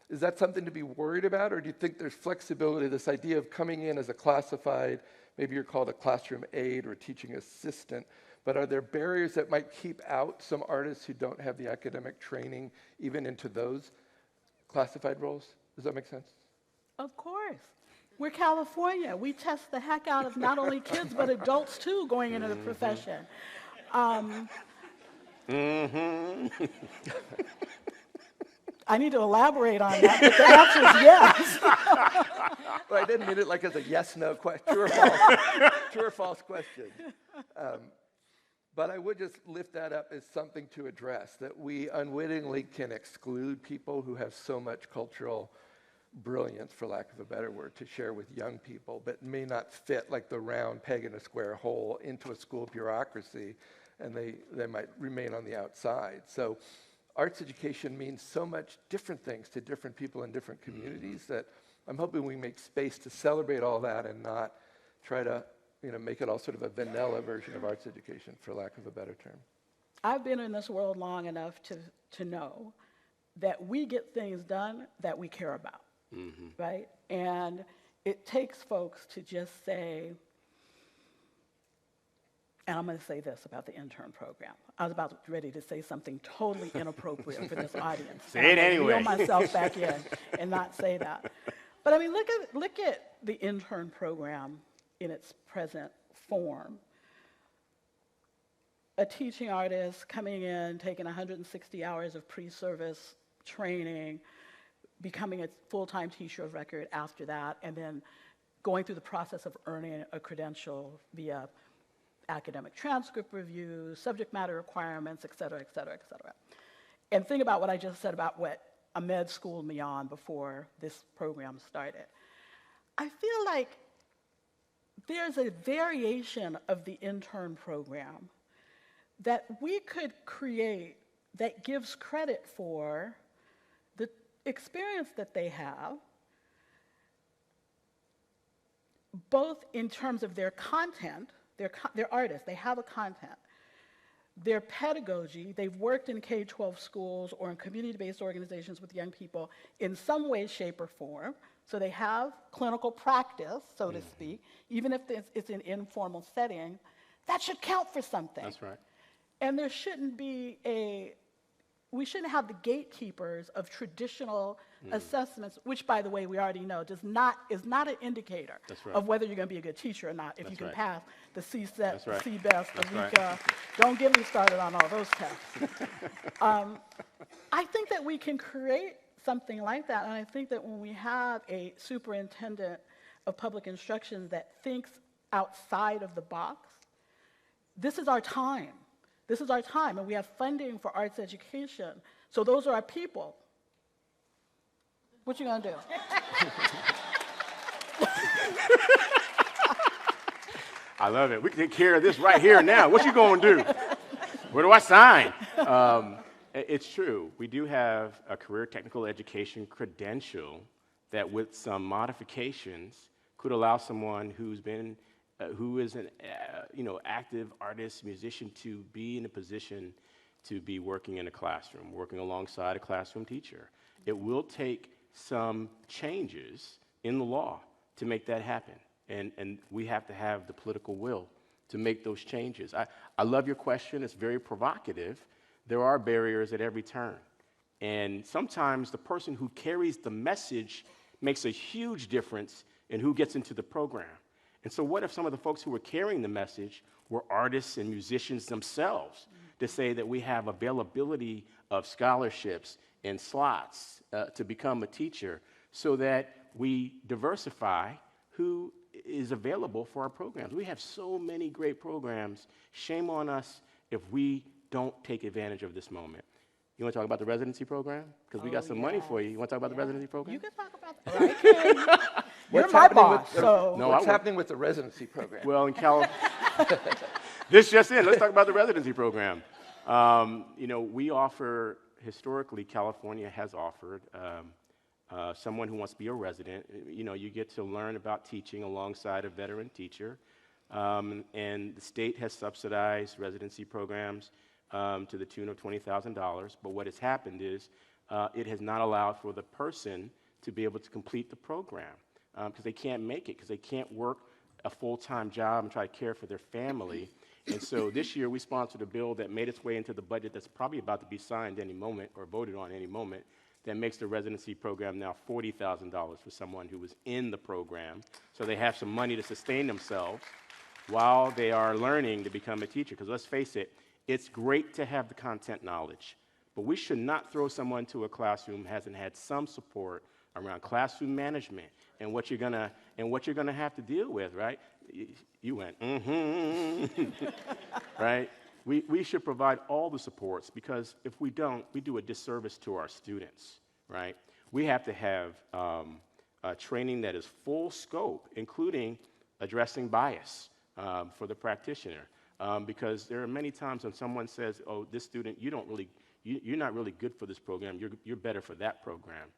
Speaker 7: Is that something to be worried about, or do you think there's flexibility, this idea of coming in as a classified, maybe you're called a classroom aide or teaching assistant, but are there barriers that might keep out some artists who don't have the academic training even into those classified roles? Does that make sense?
Speaker 10: Of course. We're California. We test the heck out of not only kids, but adults too going into the profession. I need to elaborate on that, but the answer is yes.
Speaker 7: Well, I didn't mean it like as a yes-no question, true or false, true or false question. But I would just lift that up as something to address, that we unwittingly can exclude people who have so much cultural brilliance, for lack of a better word, to share with young people, but may not fit like the round peg in a square hole into a school bureaucracy, and they might remain on the outside. So arts education means so much different things to different people in different communities that I'm hoping we make space to celebrate all that and not try to make it all sort of a vanilla version of arts education, for lack of a better term.
Speaker 10: I've been in this world long enough to know that we get things done that we care about. Right? And it takes folks to just say, and I'm going to say this about the intern program. I was about ready to say something totally inappropriate for this audience.
Speaker 8: Say it anyway.
Speaker 10: Reel myself back in and not say that. But I mean, look at the intern program in its present form. A teaching artist coming in, taking 160 hours of pre-service training, becoming a full-time teacher of record after that, and then going through the process of earning a credential via academic transcript review, subject matter requirements, et cetera, et cetera, et cetera. And think about what I just said about what Ahmed schooled me on before this program started. I feel like there's a variation of the intern program that we could create that gives credit for the experience that they have, both in terms of their content, they're artists, they have a content, their pedagogy, they've worked in K-12 schools or in community-based organizations with young people in some way, shape, or form, so they have clinical practice, so to speak, even if it's an informal setting, that should count for something.
Speaker 8: That's right.
Speaker 10: And there shouldn't be we shouldn't have the gatekeepers of traditional assessments, which, by the way, we already know is not an indicator of whether you're going to be a good teacher or not. If you can pass the CSET, the CBEST, the RECA, don't get me started on all those tests. I think that we can create something like that, and I think that when we have a superintendent of public instruction that thinks outside of the box, this is our time. This is our time, and we have funding for arts education. So those are our people. What you gonna do?
Speaker 8: I love it. We can take care of this right here and now. What you gonna do? Where do I sign? It's true. We do have a career technical education credential that, with some modifications, could allow someone who's been who is an active artist, musician, to be in a position to be working in a classroom, working alongside a classroom teacher. It will take some changes in the law to make that happen, and we have to have the political will to make those changes. I love your question. It's very provocative. There are barriers at every turn, and sometimes the person who carries the message makes a huge difference in who gets into the program. And so what if some of the folks who were carrying the message were artists and musicians themselves, to say that we have availability of scholarships and slots to become a teacher, so that we diversify who is available for our programs. We have so many great programs. Shame on us if we don't take advantage of this moment. You want to talk about the residency program? Because we got some money for you. You want to talk about the residency program?
Speaker 10: You can talk about that. You're my boss, so.
Speaker 7: No, what's happening with the residency program?
Speaker 8: Well, in California, this just in, let's talk about the residency program. We offer, historically, California has offered someone who wants to be a resident. You get to learn about teaching alongside a veteran teacher. And the state has subsidized residency programs to the tune of $20,000. But what has happened is it has not allowed for the person to be able to complete the program because they can't make it, because they can't work a full-time job and try to care for their family. And so this year we sponsored a bill that made its way into the budget that's probably about to be signed any moment or voted on any moment that makes the residency program now $40,000 for someone who was in the program, so they have some money to sustain themselves while they are learning to become a teacher. Because let's face it, it's great to have the content knowledge, but we should not throw someone to a classroom who hasn't had some support around classroom management and what you're gonna have to deal with, right? You went, right? We should provide all the supports, because if we don't, we do a disservice to our students, right? We have to have training that is full scope, including addressing bias for the practitioner, because there are many times when someone says, "Oh, this student, you're not really good for this program. You're better for that program."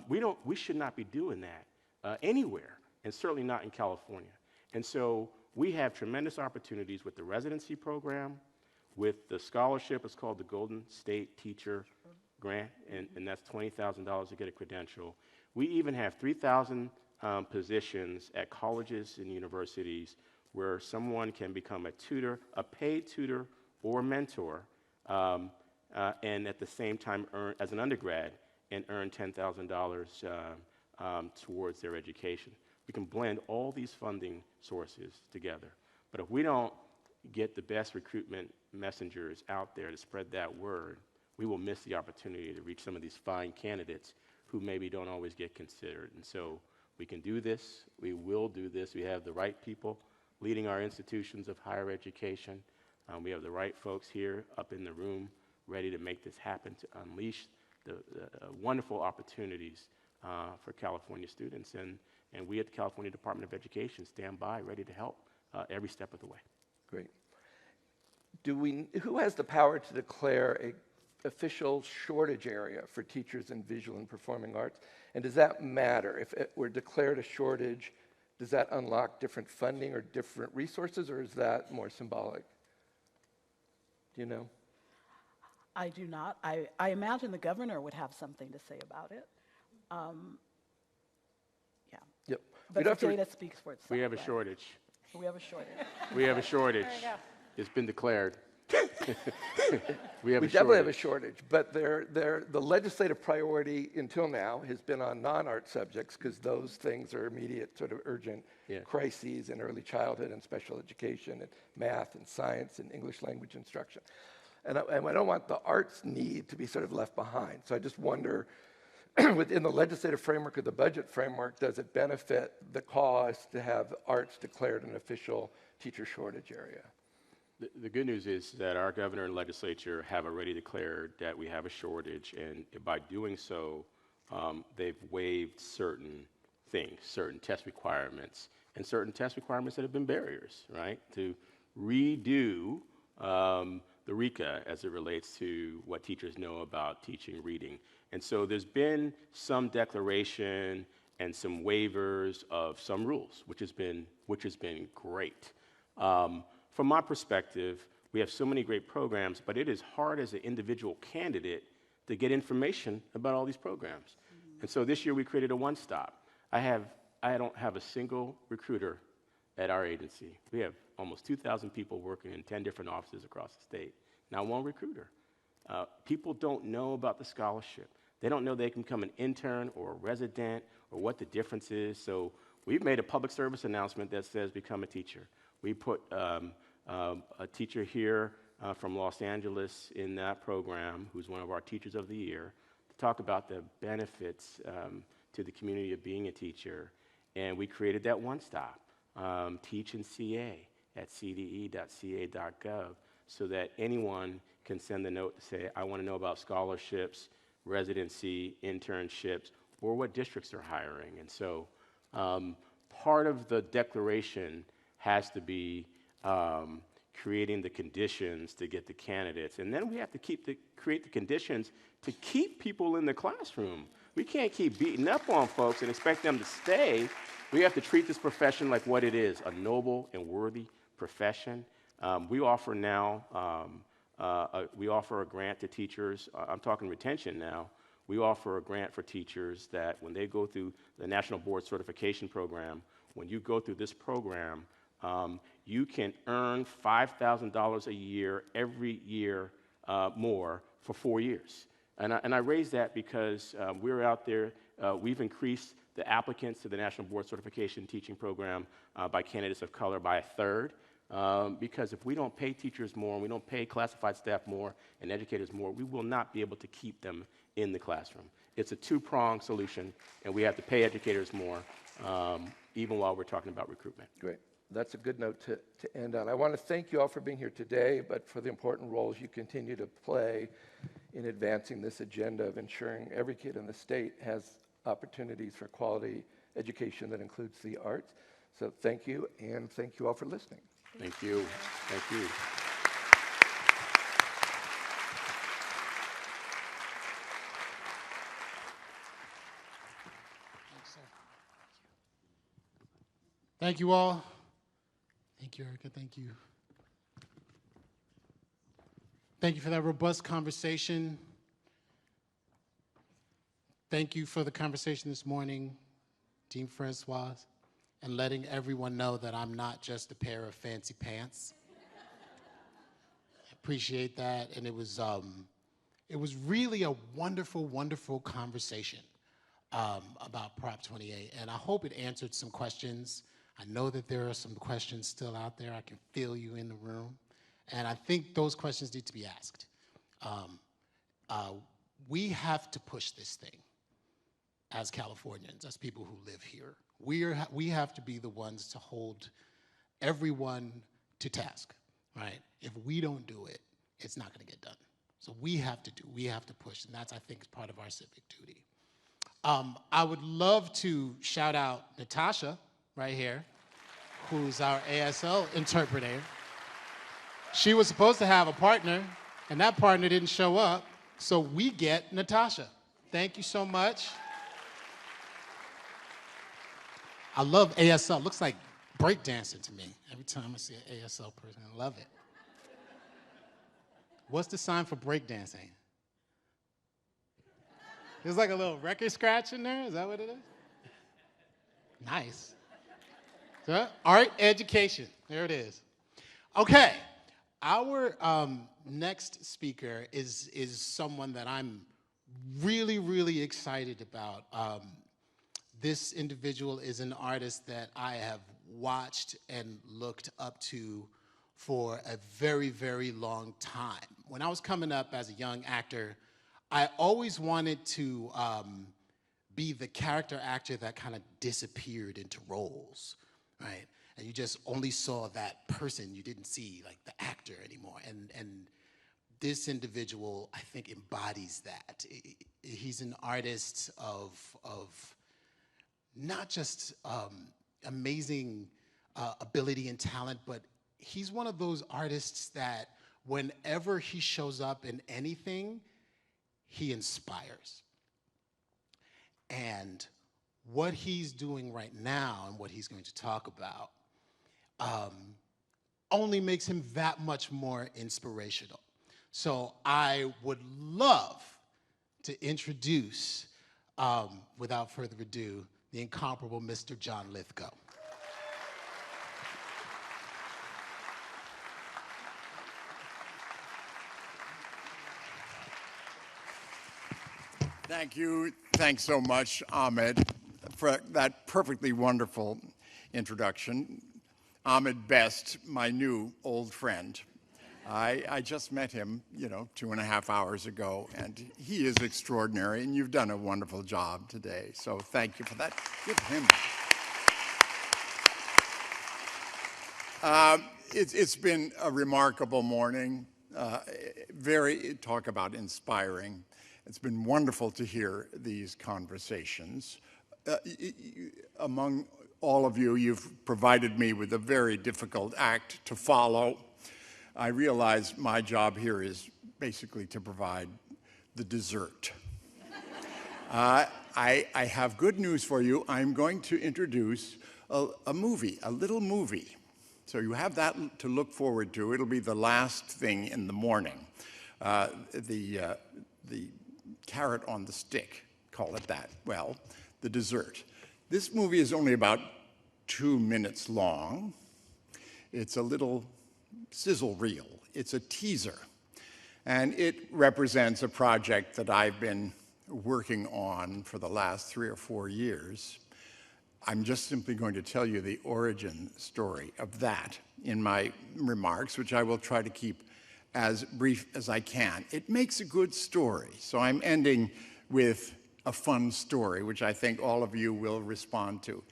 Speaker 8: We should not be doing that anywhere, and certainly not in California. And so we have tremendous opportunities with the residency program, with the scholarship. It's called the Golden State Teacher Grant, and that's $20,000 to get a credential. We even have 3,000 positions at colleges and universities where someone can become a tutor, a paid tutor or mentor, and at the same time earn, as an undergrad, and earn $10,000 towards their education. We can blend all these funding sources together. But if we don't get the best recruitment messengers out there to spread that word, we will miss the opportunity to reach some of these fine candidates who maybe don't always get considered. And so we can do this. We will do this. We have the right people leading our institutions of higher education. We have the right folks here up in the room ready to make this happen, to unleash the wonderful opportunities for California students. And we at the California Department of Education stand by, ready to help every step of the way.
Speaker 7: Great. Who has the power to declare an official shortage area for teachers in visual and performing arts? And does that matter? If it were declared a shortage, does that unlock different funding or different resources, or is that more symbolic? Do you know?
Speaker 10: I do not. I imagine the governor would have something to say about it. Yeah.
Speaker 7: Yep.
Speaker 10: But the data speaks for itself.
Speaker 8: We have a shortage.
Speaker 10: We have a shortage.
Speaker 8: We have a shortage.
Speaker 2: There you go.
Speaker 8: It's been declared.
Speaker 7: We definitely have a shortage, but the legislative priority until now has been on non-art subjects, because those things are immediate, sort of urgent crises in early childhood and special education and math and science and English language instruction. And I don't want the arts need to be sort of left behind. So I just wonder, within the legislative framework or the budget framework, does it benefit the cause to have arts declared an official teacher shortage area?
Speaker 8: The good news is that our governor and legislature have already declared that we have a shortage, and by doing so, they've waived certain things, certain test requirements, and certain test requirements that have been barriers, right, to redo the RECA as it relates to what teachers know about teaching reading. And so there's been some declaration and some waivers of some rules, which has been great. From my perspective, we have so many great programs, but it is hard as an individual candidate to get information about all these programs. Mm-hmm. And so this year we created a one-stop. I don't have a single recruiter at our agency. We have almost 2,000 people working in 10 different offices across the state. Not one recruiter. People don't know about the scholarship. They don't know they can become an intern or a resident or what the difference is. So we've made a public service announcement that says become a teacher. We put a teacher here from Los Angeles in that program, who's one of our teachers of the year, to talk about the benefits to the community of being a teacher. And we created that one-stop, Teach in CA at cde.ca.gov, so that anyone can send a note to say, I want to know about scholarships, residency, internships, or what districts are hiring. And so part of the declaration has to be creating the conditions to get the candidates. And then we have to create the conditions to keep people in the classroom. We can't keep beating up on folks and expect them to stay. We have to treat this profession like what it is, a noble and worthy profession. We offer now, we offer a grant to teachers. I'm talking retention now. We offer a grant for teachers that when they go through the National Board Certification Program, when you go through this program, you can earn $5,000 a year every year more for 4 years. And I raise that because we're out there, we've increased the applicants to the National Board Certification Teaching Program by candidates of color by 1/3. Because if we don't pay teachers more, and we don't pay classified staff more, and educators more, we will not be able to keep them in the classroom. It's a two-pronged solution, and we have to pay educators more, even while we're talking about recruitment.
Speaker 7: Great. That's a good note to end on. I want to thank you all for being here today, but for the important roles you continue to play in advancing this agenda of ensuring every kid in the state has opportunities for quality education that includes the arts. So thank you, and thank you all for listening.
Speaker 8: Thank you. Thank you.
Speaker 1: Thank you all. Thank you, Erica. Thank you. Thank you for that robust conversation. Thank you for the conversation this morning, Dean Francois, and letting everyone know that I'm not just a pair of fancy pants. I appreciate that, and it was really a wonderful, wonderful conversation about Prop 28, and I hope it answered some questions. I know that there are some questions still out there. I can feel you in the room, and I think those questions need to be asked. We have to push this thing as Californians, as people who live here. We have to be the ones to hold everyone to task, right? If we don't do it, it's not gonna get done. So we have to push, and that's, I think, is part of our civic duty. I would love to shout out Natasha, right here, who's our ASL interpreter. She was supposed to have a partner, and that partner didn't show up, so we get Natasha. Thank you so much. I love ASL. Looks like breakdancing to me. Every time I see an ASL person, I love it. What's the sign for breakdancing? There's like a little record scratch in there. Is that what it is? Nice. So, art education. There it is. Okay. Our next speaker is someone that I'm really, really excited about. This individual is an artist that I have watched and looked up to for a very, very long time. When I was coming up as a young actor, I always wanted to be the character actor that kind of disappeared into roles, right? And you just only saw that person. You didn't see like the actor anymore. And this individual, I think, embodies that. He's an artist of not just amazing ability and talent, but he's one of those artists that whenever he shows up in anything, he inspires. And what he's doing right now and what he's going to talk about only makes him that much more inspirational. So I would love to introduce, without further ado, the incomparable Mr. John Lithgow.
Speaker 11: Thank you. Thanks so much, Ahmed, for that perfectly wonderful introduction. Ahmed Best, my new old friend. I just met him, 2.5 hours ago, and he is extraordinary, and you've done a wonderful job today. So thank you for that. Give him. It's been a remarkable morning. Talk about inspiring. It's been wonderful to hear these conversations. Among all of you, you've provided me with a very difficult act to follow. I realize my job here is basically to provide the dessert. I have good news for you. I'm going to introduce a movie, a little movie. So you have that to look forward to. It'll be the last thing in the morning. The carrot on the stick, call it that. Well, the dessert. This movie is only about 2 minutes long. It's a little sizzle reel. It's a teaser. And it represents a project that I've been working on for the last 3 or 4 years. I'm just simply going to tell you the origin story of that in my remarks, which I will try to keep as brief as I can. It makes a good story, so I'm ending with a fun story, which I think all of you will respond to.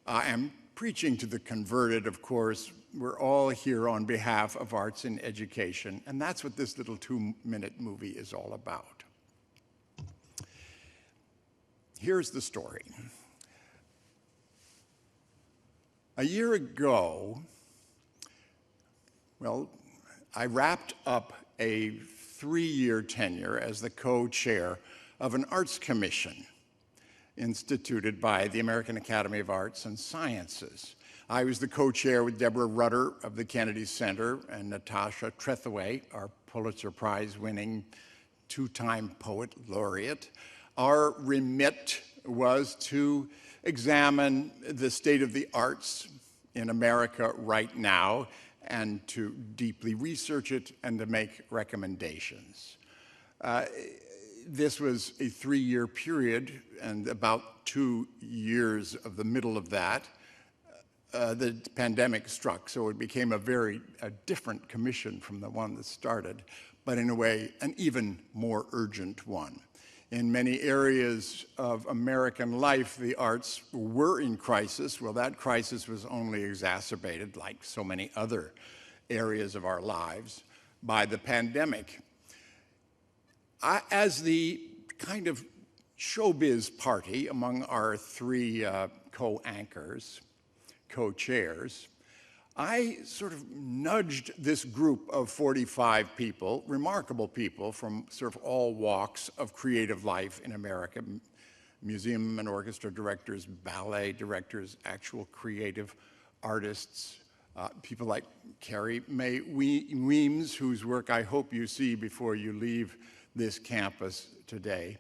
Speaker 11: I am preaching to the converted, of course. We're all here on behalf of arts and education, and that's what this little 2-minute movie is all about. Here's the story. A year ago, well, I wrapped up a 3-year tenure as the co-chair of an arts commission instituted by the American Academy of Arts and Sciences. I was the co-chair with Deborah Rutter of the Kennedy Center and Natasha Trethewey, our Pulitzer Prize-winning 2-time poet laureate. Our remit was to examine the state of the arts in America right now and to deeply research it and to make recommendations. This was a 3-year period, and about 2 years of the middle of that, the pandemic struck, so it became a different commission from the one that started, but in a way, an even more urgent one. In many areas of American life, the arts were in crisis. Well, that crisis was only exacerbated, like so many other areas of our lives, by the pandemic. As the kind of showbiz party among our 3 co-anchors, co-chairs, I sort of nudged this group of 45 people, remarkable people from sort of all walks of creative life in America, museum and orchestra directors, ballet directors, actual creative artists, people like Carrie Mae Weems, whose work I hope you see before you leave this campus today.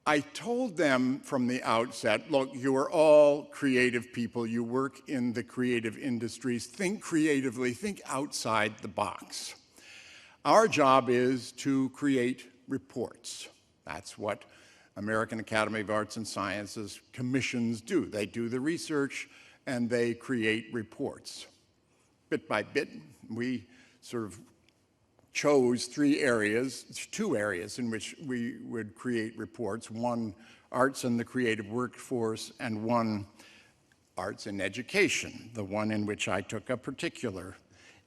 Speaker 11: I told them from the outset, look, you are all creative people. You work in the creative industries. Think creatively. Think outside the box. Our job is to create reports. That's what American Academy of Arts and Sciences commissions do. They do the research and they create reports. Bit by bit, we sort of chose 2 areas in which we would create reports, one arts and the creative workforce, and one arts and education, the one in which I took a particular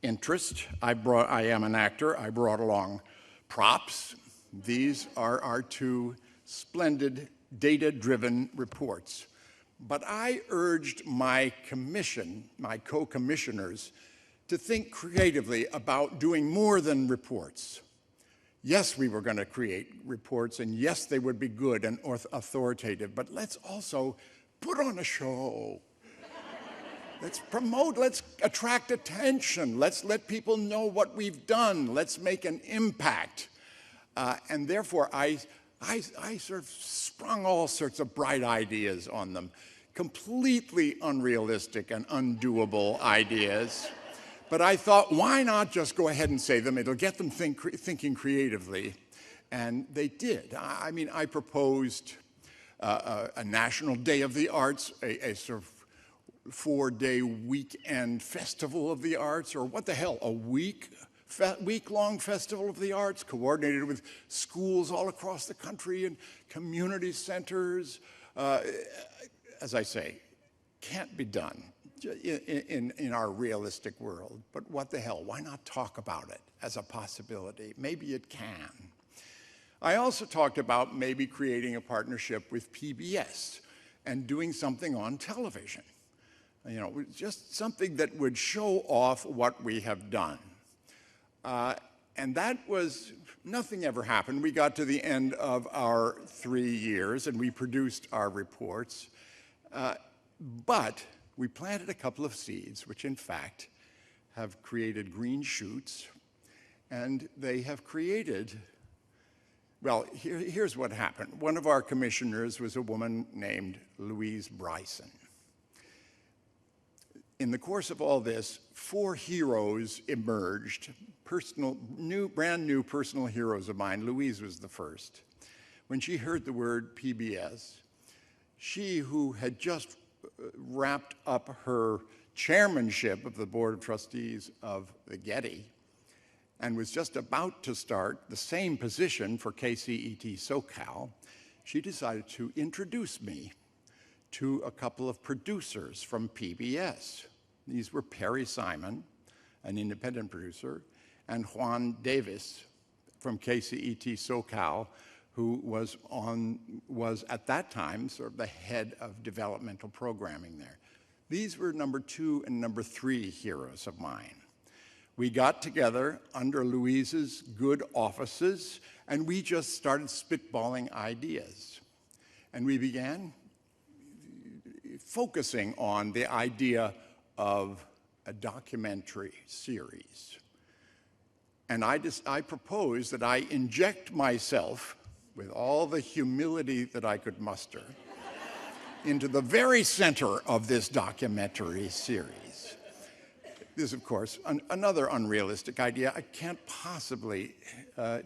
Speaker 11: interest. I am an actor. I brought along props. These are our 2 splendid data-driven reports. But I urged my commission, my co-commissioners, to think creatively about doing more than reports. Yes, we were going to create reports, and yes, they would be good and authoritative, but let's also put on a show. Let's promote, let's attract attention, let's let people know what we've done, let's make an impact. And therefore, I sort of sprung all sorts of bright ideas on them, completely unrealistic and undoable ideas. But I thought, why not just go ahead and say them? It'll get them thinking creatively. And they did. I mean, I proposed a National Day of the Arts, a sort of 4-day weekend festival of the arts, or what the hell, a week-long festival of the arts, coordinated with schools all across the country and community centers. As I say, can't be done in our realistic world, but what the hell, why not talk about it as a possibility? Maybe it can. I also talked about maybe creating a partnership with PBS and doing something on television. You know, just something that would show off what we have done. And that was, nothing ever happened. We got to the end of our 3 years and we produced our reports. But we planted a couple of seeds, which in fact have created green shoots. And they have created, well, here's what happened. One of our commissioners was a woman named Louise Bryson. In the course of all this, 4 heroes emerged, brand new personal heroes of mine. Louise was the first. When she heard the word PBS, she, who had just wrapped up her chairmanship of the Board of Trustees of the Getty, and was just about to start the same position for KCET SoCal, she decided to introduce me to a couple of producers from PBS. These were Perry Simon, an independent producer, and Juan Davis from KCET SoCal, who was at that time sort of the head of developmental programming there. These were number 2 and number 3 heroes of mine. We got together under Louise's good offices, and we just started spitballing ideas. And we began focusing on the idea of a documentary series. And I proposed that I inject myself, with all the humility that I could muster, into the very center of this documentary series. This is, of course, another unrealistic idea. I can't possibly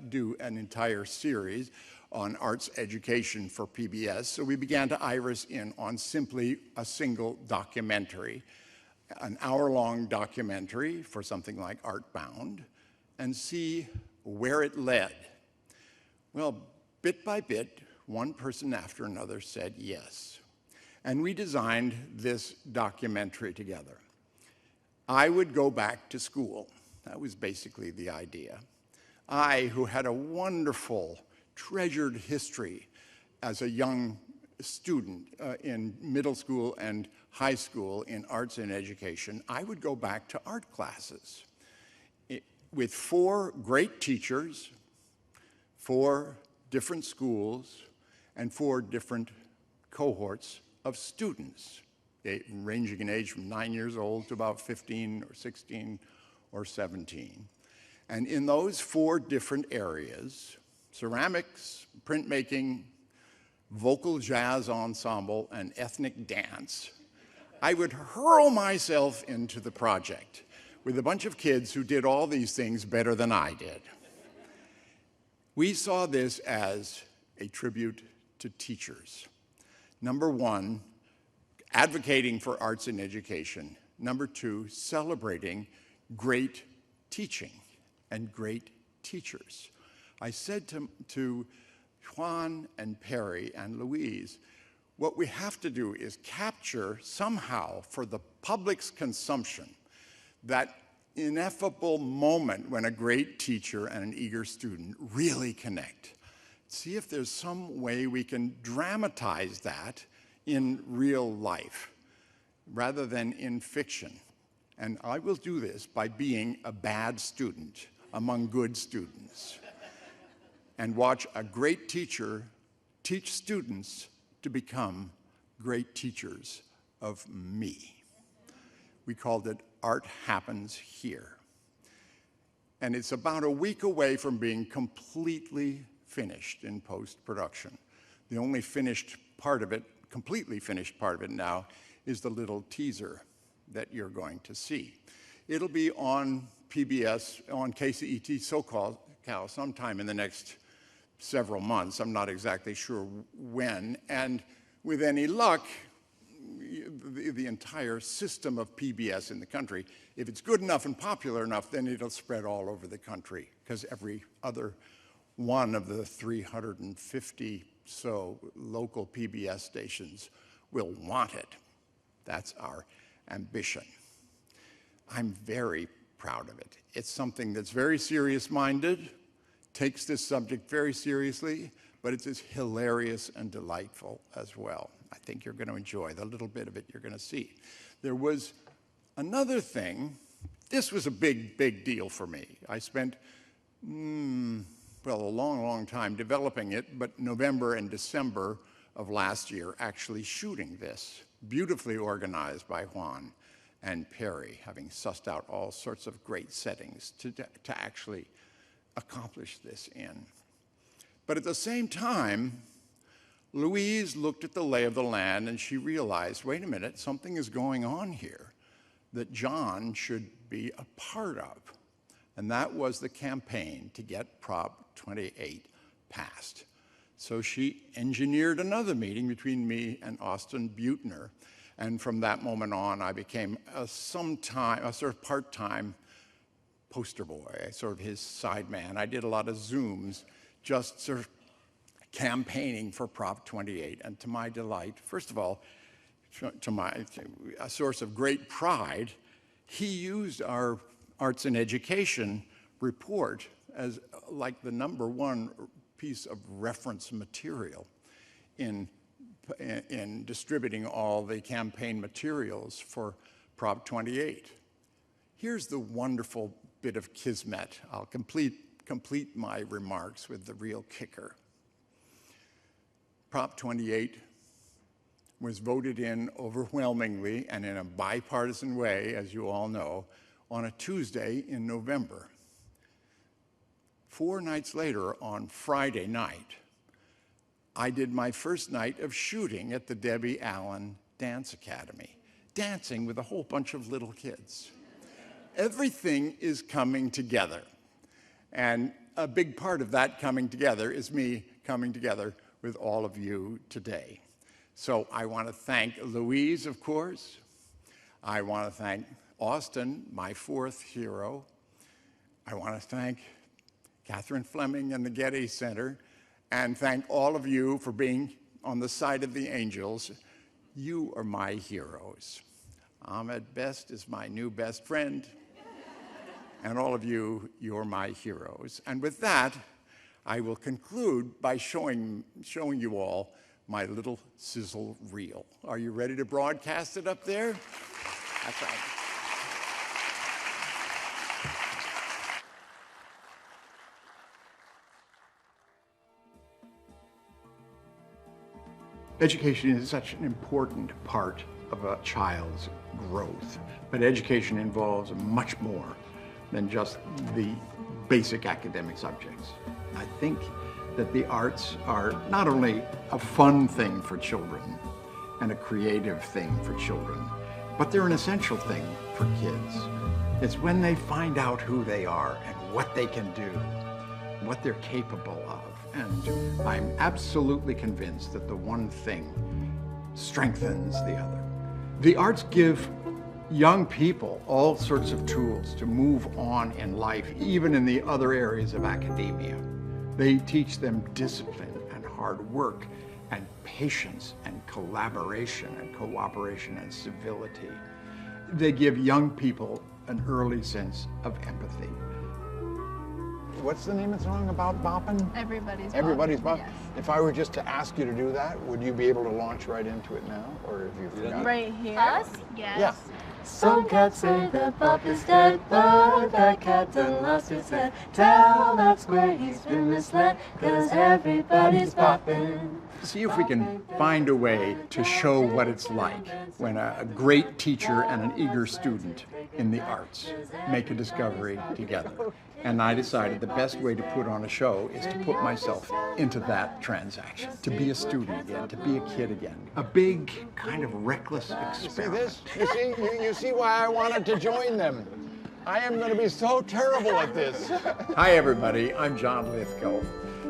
Speaker 11: do an entire series on arts education for PBS, so we began to iris in on simply a single documentary, an hour-long documentary for something like Artbound, and see where it led. Well, bit by bit, one person after another said yes. And we designed this documentary together. I would go back to school. That was basically the idea. I, who had a wonderful, treasured history as a young student in middle school and high school in arts and education, I would go back to art classes with 4 great teachers, 4 different schools, and 4 different cohorts of students, ranging in age from 9 years old to about 15 or 16 or 17. And in those 4 different areas, ceramics, printmaking, vocal jazz ensemble, and ethnic dance, I would hurl myself into the project with a bunch of kids who did all these things better than I did. We saw this as a tribute to teachers. Number 1, advocating for arts in education. Number 2, celebrating great teaching and great teachers. I said to Juan and Perry and Louise, what we have to do is capture somehow for the public's consumption that ineffable moment when a great teacher and an eager student really connect. See if there's some way we can dramatize that in real life rather than in fiction. And I will do this by being a bad student among good students and watch a great teacher teach students to become great teachers of me. We called it Art Happens Here. And it's about a week away from being completely finished in post-production. The only finished part of it, completely finished part of it now, is the little teaser that you're going to see. It'll be on PBS, on KCET SoCal sometime in the next several months. I'm not exactly sure when. And with any luck, the entire system of PBS in the country, if it's good enough and popular enough, then it'll spread all over the country, because every other one of the 350 so local PBS stations will want it. That's our ambition. I'm very proud of it. It's something that's very serious-minded, takes this subject very seriously, but it's as hilarious and delightful as well. I think you're going to enjoy the little bit of it you're going to see. There was another thing. This was a big, big deal for me. I spent well, a long, long time developing it, but November and December of last year actually shooting this, beautifully organized by Juan and Perry, having sussed out all sorts of great settings to actually accomplish this in. But at the same time, Louise looked at the lay of the land and she realized, wait a minute, something is going on here that John should be a part of. And that was the campaign to get Prop 28 passed. So she engineered another meeting between me and Austin Butner. And from that moment on, I became a sort of part-time poster boy, sort of his side man. I did a lot of Zooms, just sort of campaigning for Prop 28. And to my delight, first of all, a source of great pride, he used our Arts and Education report as like the #1 piece of reference material in distributing all the campaign materials for Prop 28. Here's the wonderful bit of kismet. I'll complete my remarks with the real kicker. Prop 28 was voted in overwhelmingly and in a bipartisan way, as you all know, on a Tuesday in November. 4 nights later, on Friday night, I did my first night of shooting at the Debbie Allen Dance Academy, dancing with a whole bunch of little kids. Everything is coming together. And a big part of that coming together is me coming together with all of you today. So I want to thank Louise, of course. I want to thank Austin, my 4th hero. I want to thank Catherine Fleming and the Getty Center, and thank all of you for being on the side of the angels. You are my heroes. Ahmed Best is my new best friend, and all of you, you're my heroes. And with that, I will conclude by showing you all my little sizzle reel. Are you ready to broadcast it up there? That's right. Education is such an important part of a child's growth, but education involves much more than just the basic academic subjects. I think that the arts are not only a fun thing for children and a creative thing for children, but they're an essential thing for kids. It's when they find out who they are and what they can do, what they're capable of. And I'm absolutely convinced that the one thing strengthens the other. The arts give young people all sorts of tools to move on in life, even in the other areas of academia. They teach them discipline and hard work and patience and collaboration and cooperation and civility. They give young people an early sense of empathy. What's the name of the song about bopping?
Speaker 12: Everybody's Bopping.
Speaker 11: Everybody's Bopping.
Speaker 12: Yes.
Speaker 11: If I were just to ask you to do that, would you be able to launch right into it now? Or have you forgotten?
Speaker 12: Right here? Us? Yes.
Speaker 11: Yeah.
Speaker 13: Some cats say that Bop is dead, but that cat done lost his head. Tell that square he's been misled, 'cause everybody's bopping.
Speaker 11: See if we can find a way to show what it's like when a great teacher and an eager student in the arts make a discovery together. And I decided the best way to put on a show is to put myself into that transaction, to be a student again, to be a kid again. A big, kind of reckless experiment.
Speaker 14: You see this? You see why I wanted to join them. I am going to be so terrible at this.
Speaker 11: Hi, everybody. I'm John Lithgow.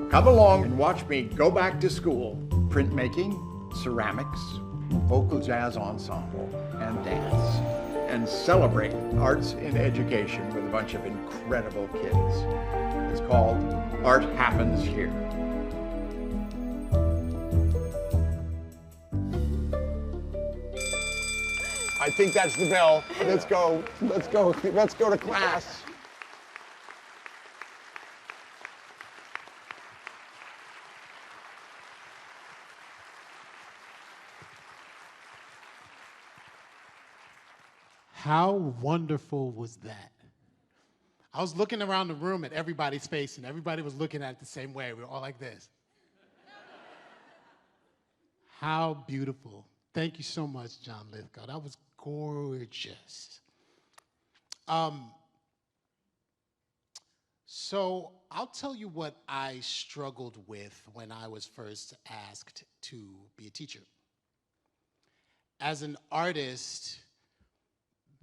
Speaker 11: Come along and watch me go back to school. Printmaking, ceramics, vocal jazz ensemble, and dance. And celebrate arts in education with a bunch of incredible kids. It's called Art Happens Here.
Speaker 14: I think that's the bell. Let's go to class.
Speaker 1: How wonderful was that? I was looking around the room at everybody's face, and everybody was looking at it the same way. We were all like this. How beautiful. Thank you so much, John Lithgow. That was gorgeous. So I'll tell you what I struggled with when I was first asked to be a teacher. As an artist,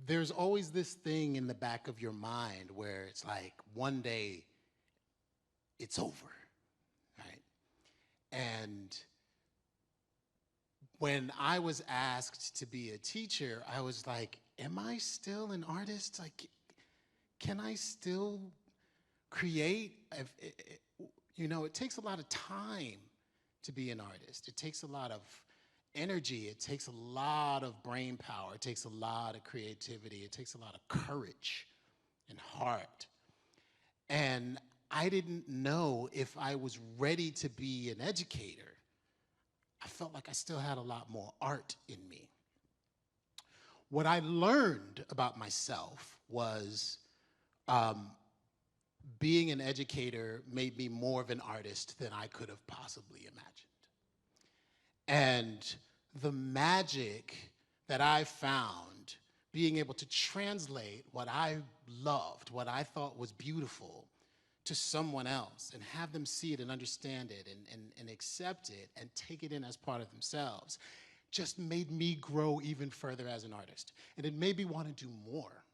Speaker 1: there's always this thing in the back of your mind where it's like, one day, it's over, right? And when I was asked to be a teacher, I was like, am I still an artist? Like, can I still create? You know, it takes a lot of time to be an artist. It takes a lot of energy. It takes a lot of brain power. It takes a lot of creativity. It takes a lot of courage and heart. And I didn't know if I was ready to be an educator. I felt like I still had a lot more art in me. What I learned about myself was being an educator made me more of an artist than I could have possibly imagined. And the magic that I found being able to translate what I loved, what I thought was beautiful, to someone else and have them see it and understand it and accept it and take it in as part of themselves just made me grow even further as an artist. And it made me want to do more.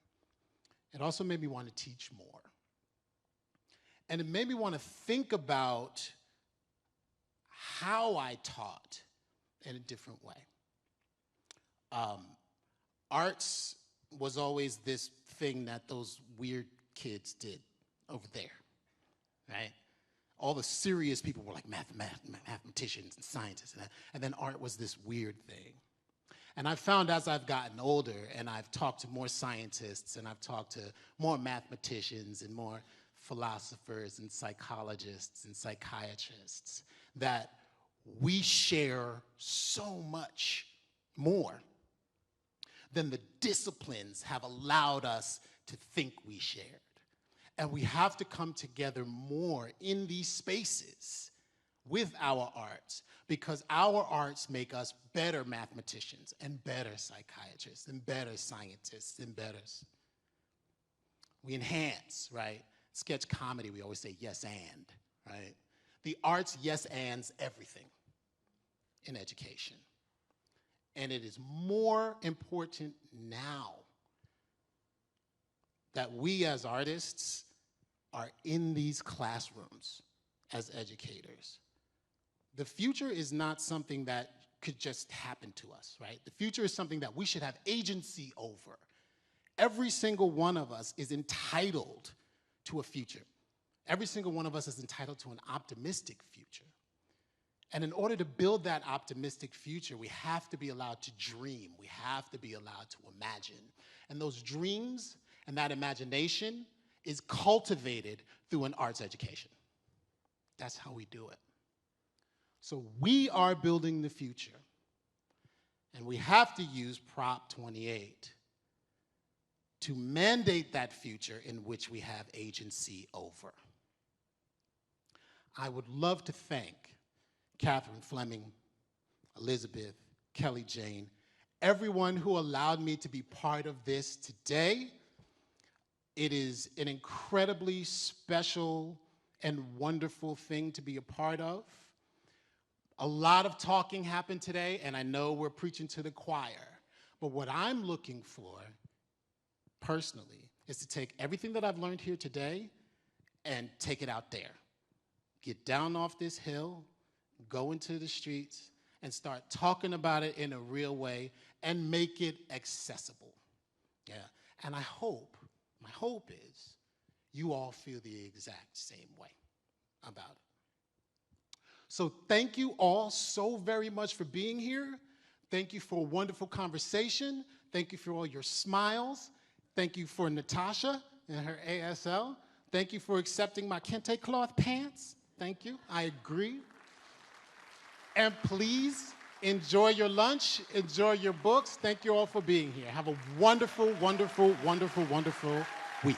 Speaker 1: It also made me want to teach more. And it made me want to think about how I taught in a different way. Arts was always this thing that those weird kids did over there. Right? All the serious people were like mathematicians and scientists, and then art was this weird thing. And I've found as I've gotten older and I've talked to more scientists and I've talked to more mathematicians and more philosophers and psychologists and psychiatrists that we share so much more than the disciplines have allowed us to think we shared. And we have to come together more in these spaces with our arts because our arts make us better mathematicians and better psychiatrists and better scientists and better. We enhance, right? Sketch comedy, we always say yes and, right? The arts yes ands everything in education. And it is more important now that we as artists are in these classrooms as educators. The future is not something that could just happen to us, right? The future is something that we should have agency over. Every single one of us is entitled to a future. Every single one of us is entitled to an optimistic future. And in order to build that optimistic future, we have to be allowed to dream. We have to be allowed to imagine. And those dreams and that imagination is cultivated through an arts education. That's how we do it. So we are building the future. And we have to use Prop 28 to mandate that future in which we have agency over. I would love to thank Catherine Fleming, Elizabeth, Kelly Jane, everyone who allowed me to be part of this today. It is an incredibly special and wonderful thing to be a part of. A lot of talking happened today, and I know we're preaching to the choir, but what I'm looking for, personally, is to take everything that I've learned here today and take it out there. Get down off this hill, go into the streets, and start talking about it in a real way and make it accessible. Yeah, and my hope is you all feel the exact same way about it. So thank you all so very much for being here. Thank you for a wonderful conversation. Thank you for all your smiles. Thank you for Natasha and her ASL. Thank you for accepting my kente cloth pants. Thank you, I agree. And please enjoy your lunch, enjoy your books. Thank you all for being here. Have a wonderful, wonderful, wonderful, wonderful week.